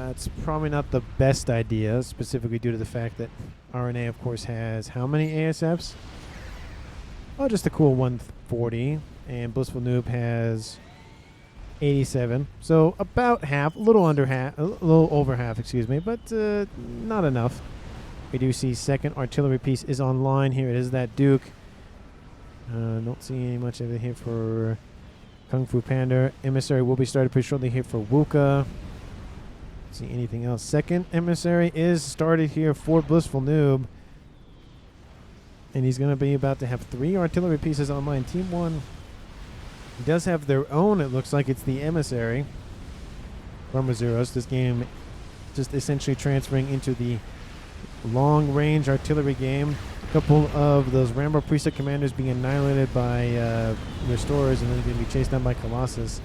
It's probably not the best idea, specifically due to the fact that RNA, of course, has how many ASFs? Oh, just a cool 140. And Blissful Noob has 87. So about half, a little over half, excuse me, but not enough. We do see 2nd artillery piece is online here. It is that Duke. Don't see much of it here for Kung Fu Panda. Emissary will be started pretty shortly here for Wuka. See anything else? 2nd Emissary is started here for Blissful Noob. And he's going to be about to have 3 artillery pieces online. Team 1 does have their own. It looks like it's the Emissary from Azuros. This game just essentially transferring into the long-range artillery game. A couple of those Rambo Preset commanders being annihilated by Restorers and then going to be chased down by Colossus.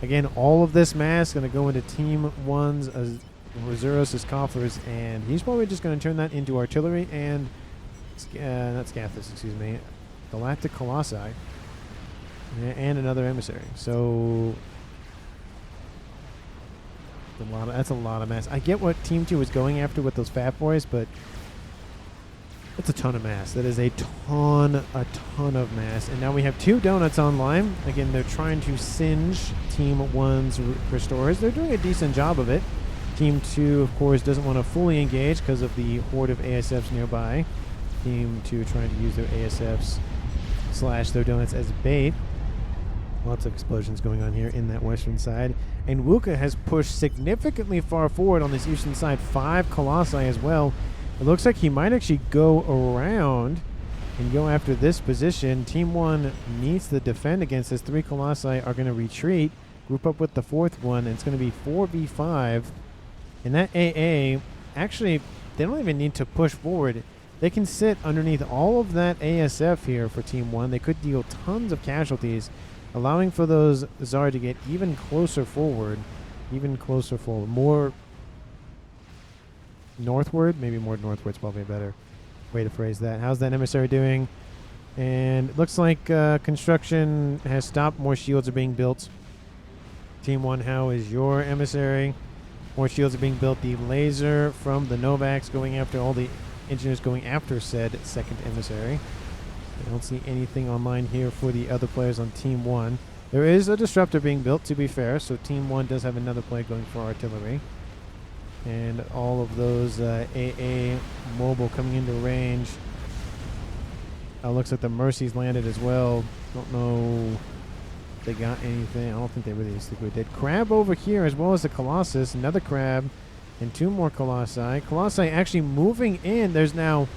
Again, all of this mass going to go into Team 1's Azuros' coffers, and he's probably just going to turn that into artillery and, not Scathus, excuse me, Galactic Colossi, and another Emissary. So, that's a lot of mass. I get what Team 2 is going after with those Fat Boys, but that's a ton of mass. That is a ton of mass. And now we have 2 donuts online. Again, they're trying to singe Team 1's Restorers. They're doing a decent job of it. Team 2, of course, doesn't want to fully engage because of the horde of ASFs nearby. Team 2 trying to use their ASFs / their donuts as bait. Lots of explosions going on here in that western side. And Wuka has pushed significantly far forward on this eastern side. 5 Colossi as well. It looks like he might actually go around and go after this position. Team 1 needs to defend against this. 3 Colossi are going to retreat, group up with the 4th one, and it's going to be 4v5. And that AA, actually, they don't even need to push forward. They can sit underneath all of that ASF here for Team 1. They could deal tons of casualties, allowing for those Zard to get even closer forward. More northward? Maybe more northward's probably a better way to phrase that. How's that emissary doing? And it looks like construction has stopped. More shields are being built. Team 1, how is your emissary? More shields are being built. The laser from the Novaks going after all the engineers going after said second emissary. I don't see anything online here for the other players on Team 1. There is a disruptor being built, to be fair, so Team 1 does have another play going for artillery. And all of those AA mobile coming into range. Looks like the Mercies landed as well. Don't know if they got anything. I don't think they really did. Crab over here as well as the Colossus. Another Crab and 2 more Colossi. Colossi actually moving in. There's now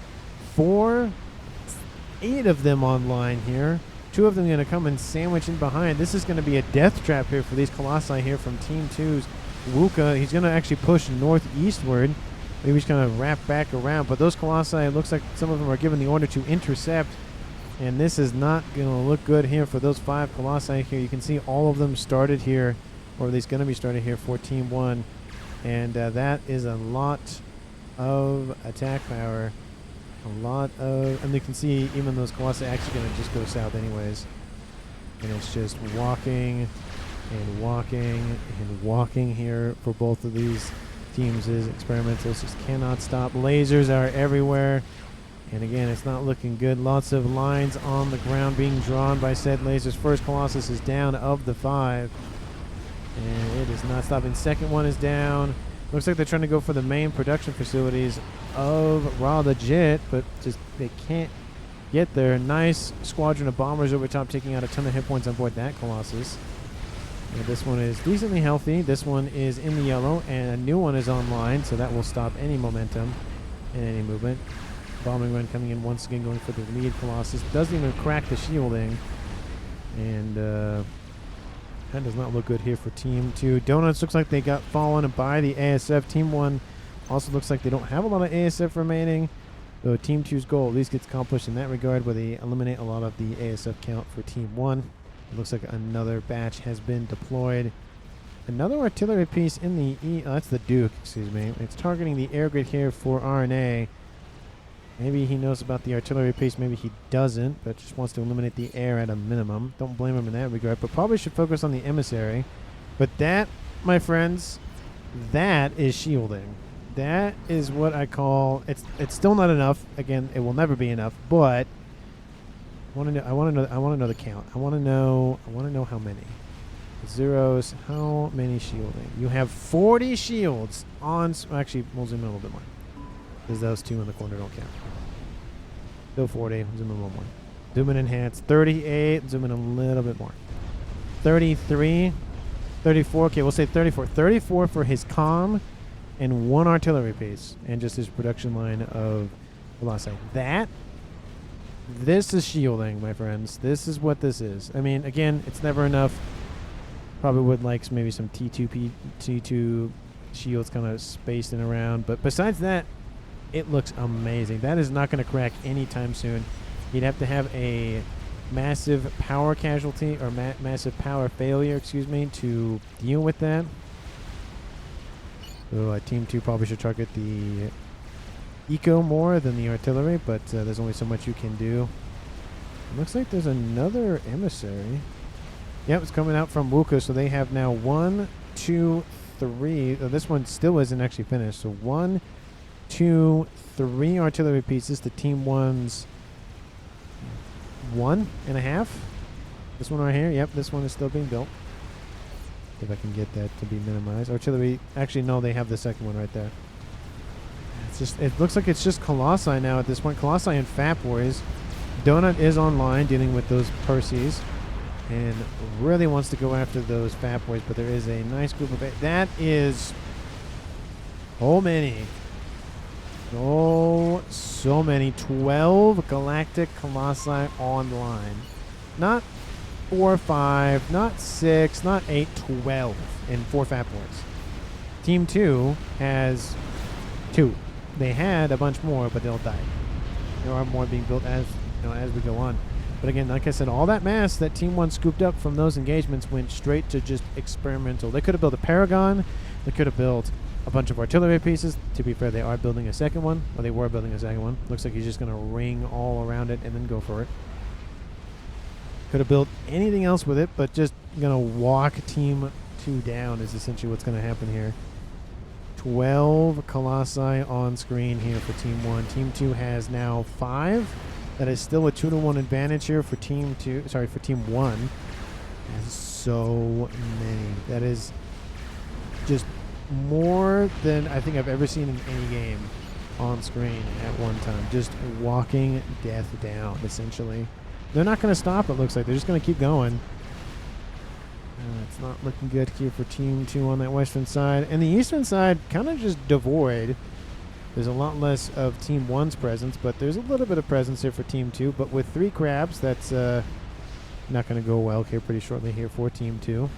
8 of them online here. 2 of them going to come and sandwich in behind. This is going to be a death trap here for these Colossi here from Team 2's Wuka. He's going to actually push northeastward. Maybe he's going to wrap back around. But those Colossi, it looks like some of them are given the order to intercept. And this is not going to look good here for those 5 Colossi here. You can see all of them started here, or at least going to be started here for Team 1. And that is a lot of attack power. And you can see even those Colossi actually going to just go south anyways. And it's just walking and walking and walking here for both of these teams. Experimentals just cannot stop. Lasers are everywhere. And again, it's not looking good. Lots of lines on the ground being drawn by said lasers. First Colossus is down of the 5. And it is not stopping. Second one is down. Looks like they're trying to go for the main production facilities of Raw Legit, but just they can't get there. Nice squadron of bombers over top, taking out a ton of hit points on board that Colossus. And this one is decently healthy. This one is in the yellow, and a new one is online, so that will stop any momentum and any movement. Bombing run coming in once again, going for the lead Colossus. Doesn't even crack the shielding. And that does not look good here for Team 2. Donuts looks like they got fallen by the ASF. Team 1 also looks like they don't have a lot of ASF remaining. So Team 2's goal at least gets accomplished in that regard, where they eliminate a lot of the ASF count for Team 1. It looks like another batch has been deployed. Another artillery piece in the that's the Duke, excuse me. It's targeting the air grid here for RNA. Maybe he knows about the artillery piece, maybe he doesn't, but just wants to eliminate the air at a minimum. Don't blame him in that regard, but probably should focus on the emissary. But that, my friends, that is shielding. That is what I call, it's still not enough. Again, it will never be enough, but I want to know the count. I want to know how many. Zeros, how many shielding? You have 40 shields on, actually, we'll zoom in a little bit more, because those 2 in the corner don't count. Still 40, zoom in a little more. Zoom in enhance, 38, zoom in a little bit more. 33, 34, okay, we'll say 34. 34 for his comm and 1 artillery piece, and just his production line of velocity. This is shielding, my friends. This is what this is. I mean, again, it's never enough. Probably would like maybe some T2 shields kind of spaced in around, but besides that, it looks amazing. That is not going to crack anytime soon. You'd have to have a massive power casualty, or massive power failure, excuse me, to deal with that. So Team 2 probably should target the eco more than the artillery, but there's only so much you can do. It looks like there's another emissary. Yep, it's coming out from Wuka, so they have now 1, 2, 3. This one still isn't actually finished. So 1, 2, 3 artillery pieces to Team 1's 1.5. This one right here, yep, this one is still being built. if I can get that to be minimized. Artillery, actually no, they have the second one right there. It's just, it looks like it's just Colossi now at this point. Colossi and FAF boys. Donut is online dealing with those Perseus and really wants to go after those FAF boys, but there is a nice group of that is so many. Oh, so many. 12 Galactic Colossi online. Not 4 or 5, not 6, not 8, 12 and 4 FAF boys. Team 2 has 2. They had a bunch more, but they'll die. There are more being built as as we go on. But again, like I said, all that mass that Team 1 scooped up from those engagements went straight to just experimental. They could have built a Paragon. They could have built a bunch of artillery pieces. To be fair, they are building a second one. Or they were building a second one. Looks like he's just going to ring all around it and then go for it. Could have built anything else with it, but just going to walk Team 2 down is essentially what's going to happen here. 12 Colossi on screen here for Team 1. Team 2 has now 5. That is still a 2-to-1 advantage here for Team 2. Sorry, for Team 1. That's so many. That is just more than I think I've ever seen in any game on screen at one time. Just walking death down, essentially. They're not going to stop, it looks like. They're just going to keep going. It's not looking good here for Team 2 on that western side. And the eastern side, kind of just devoid. There's a lot less of Team 1's presence, but there's a little bit of presence here for Team 2. But with 3 crabs, that's not going to go well here pretty shortly here for Team 2.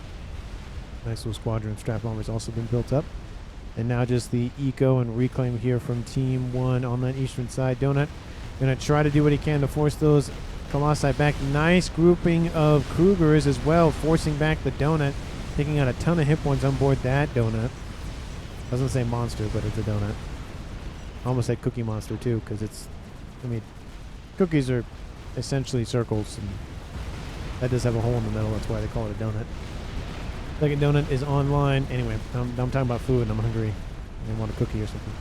Nice little squadron of strap bombers also been built up. And now just the eco and reclaim here from Team 1 on that eastern side. Donut going to try to do what he can to force those Colossi back. Nice grouping of Krugers as well, forcing back the Donut, taking out a ton of hit points on board that Donut. Doesn't say monster, but it's a donut. I almost said Cookie Monster too, because it's, I mean, cookies are essentially circles, and that does have a hole in the middle. That's why they call it a donut. Second donut is online. Anyway, I'm talking about food, and I'm hungry. I want a cookie or something.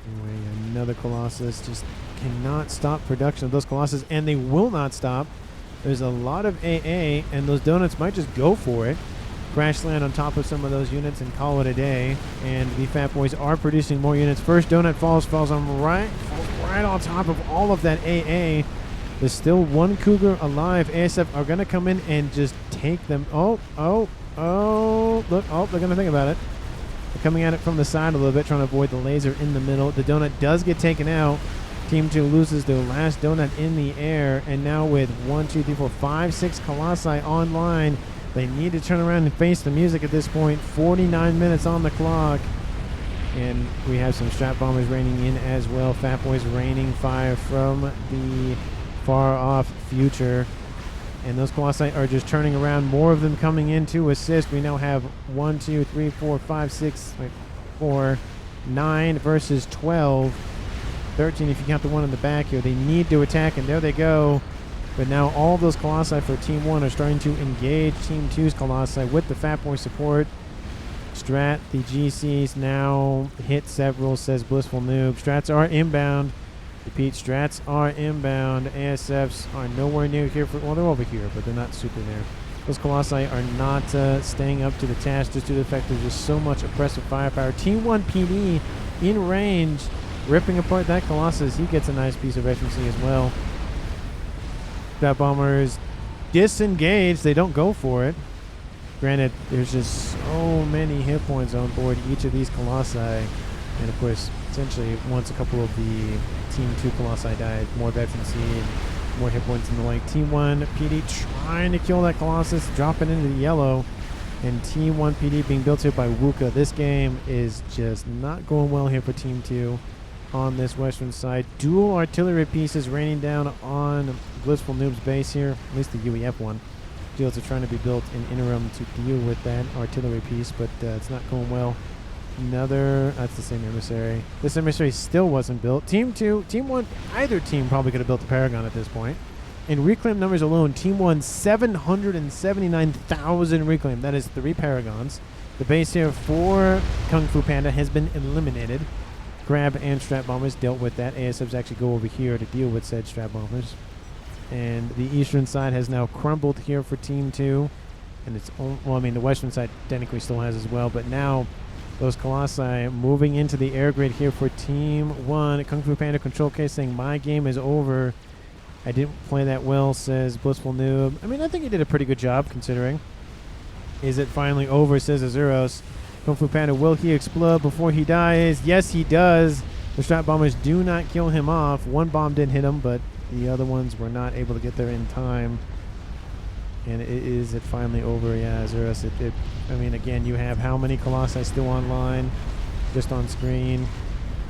Anyway, another Colossus. Just cannot stop production of those Colossus, and they will not stop. There's a lot of AA, and those donuts might just go for it. Crash land on top of some of those units and call it a day. And the FAF boys are producing more units. First donut falls on right on top of all of that AA. There's still one Cougar alive. ASF are going to come in and just take them. Look, they're going to think about it. They're coming at it from the side a little bit, trying to avoid the laser in the middle. The donut does get taken out. Team 2 loses their last donut in the air. And now with 1, 2, 3, 4, 5, 6 Colossi online, they need to turn around and face the music at this point. 49 minutes on the clock. And we have some strap bombers raining in as well. FAF boys raining fire from the far off future. And those Colossi are just turning around. More of them coming in to assist. We now have 1, 2, 3, 4, 5, 6, 4, 9 versus 12. 13 if you count the one in the back here. They need to attack, and there they go. But now all those Colossi for Team 1 are starting to engage Team 2's Colossi with the FAF boy support. Strat, the GCs now hit several, says Blissful Noob. Strats are inbound. Repeat, strats are inbound. ASFs are nowhere near here. Well, they're over here, but they're not super there. Those Colossi are not staying up to the task just due to the fact there's just so much oppressive firepower. Team 1 PD in range, ripping apart that Colossus. He gets a nice piece of efficiency as well. Strap bombers disengage. They don't go for it. Granted, there's just so many hit points on board each of these Colossi. And of course, essentially, once a couple of the Team 2 Colossi died, more veterancy and more hit points in the like. Team 1 PD trying to kill that Colossus, dropping into the yellow. And Team 1 PD being built here by Wuka. This game is just not going well here for Team 2 on this western side. Dual artillery pieces raining down on Blissful Noob's base here, at least the UEF one. Shields are trying to be built in interim to deal with that artillery piece, but it's not going well. That's the same emissary. This emissary still wasn't built. Team 2, Team 1, either team probably could have built the Paragon at this point. In reclaim numbers alone, Team 1, 779,000 reclaim. That is 3 Paragons. The base here for Kung Fu Panda has been eliminated. Grab and strap bombers dealt with that. ASFs actually go over here to deal with said strap bombers. And the eastern side has now crumbled here for Team 2. And it's, well, I mean, the western side technically still has as well, but now those Colossi moving into the air grid here for Team 1. Kung Fu Panda Control Case saying, my game is over. I didn't play that well, says Blissful Noob. I mean, I think he did a pretty good job, considering. Is it finally over, says Azuros. Kung Fu Panda, will he explode before he dies? Yes, he does. The Strat Bombers do not kill him off. One bomb did hit him, but the other ones were not able to get there in time. And is it finally over? Yeah, Azuros. I mean, again, you have how many Colossi still online? Just on screen.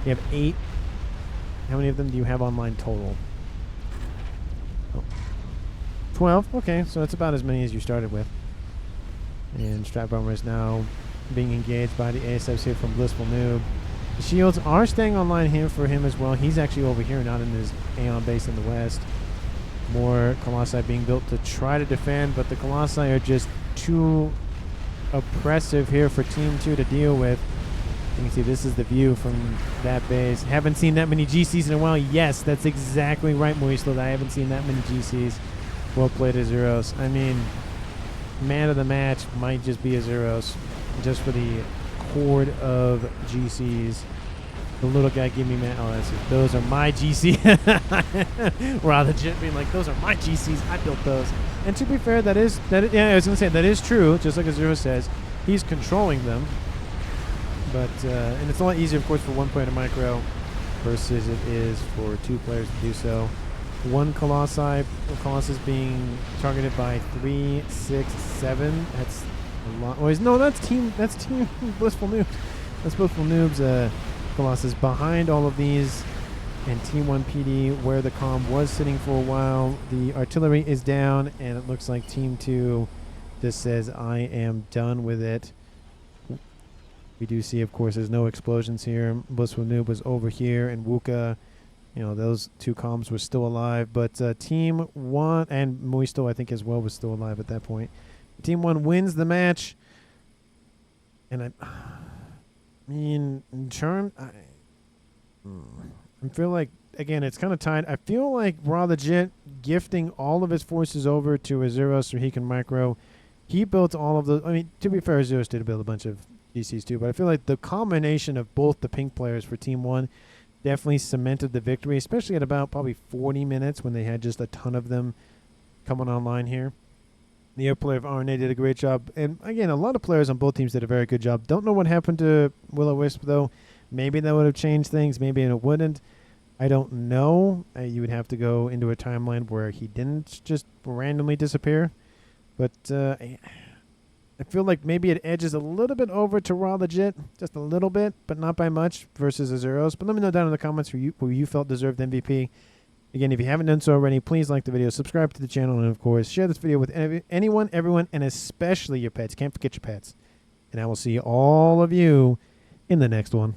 You have 8. How many of them do you have online total? 12. Okay, so that's about as many as you started with. And Strat Bomber is now being engaged by the ASFs here from Blissful Noob. The shields are staying online here for him as well. He's actually over here, not in his Aeon base in the west. More Colossi being built to try to defend, but the Colossi are just too oppressive here for Team 2 to deal with. You can see this is the view from that base. Haven't seen that many GCs in a while. Yes, that's exactly right, Moislo. I haven't seen that many GCs. Well played, Azuros. I mean, man of the match might just be Azuros, just for the horde of GCs. The little guy give me man. Oh, that's it. Those are my GCs. Rather than being like, those are my GCs. I built those. And to be fair, yeah, I was gonna say that is true. Just like Azuro says, he's controlling them. But and it's a lot easier, of course, for one player to micro versus it is for 2 players to do so. One Colossus being targeted by 3, 6, 7. That's a lot. Oh, no, that's team Blissful Noobs. That's Blissful Noobs. Colossus behind all of these, and Team 1 PD, where the comm was sitting for a while. The artillery is down, and it looks like Team 2 just says, I am done with it. We do see, of course, there's no explosions here. Blissful Noob was over here, and Wuka, you know, those 2 comms were still alive. But Team 1, and Moisto, I think, as well, was still alive at that point. Team 1 wins the match. And I mean, in turn, I feel like, again, it's kind of tied. I feel like Raw Legit gifting all of his forces over to Azuros so he can micro. He built all of the, I mean, to be fair, Azuros did build a bunch of GCs too, but I feel like the combination of both the pink players for Team 1 definitely cemented the victory, especially at about probably 40 minutes when they had just a ton of them coming online here. The air player of RNA did a great job. And again, a lot of players on both teams did a very good job. Don't know what happened to Will-O-Wisp, though. Maybe that would have changed things. Maybe it wouldn't. I don't know. You would have to go into a timeline where he didn't just randomly disappear. But I feel like maybe it edges a little bit over to Raw Legit. Just a little bit, but not by much versus Azuros. But let me know down in the comments who you felt deserved MVP. Again, if you haven't done so already, please like the video, subscribe to the channel, and of course, share this video with anyone, everyone, and especially your pets. Can't forget your pets. And I will see all of you in the next one.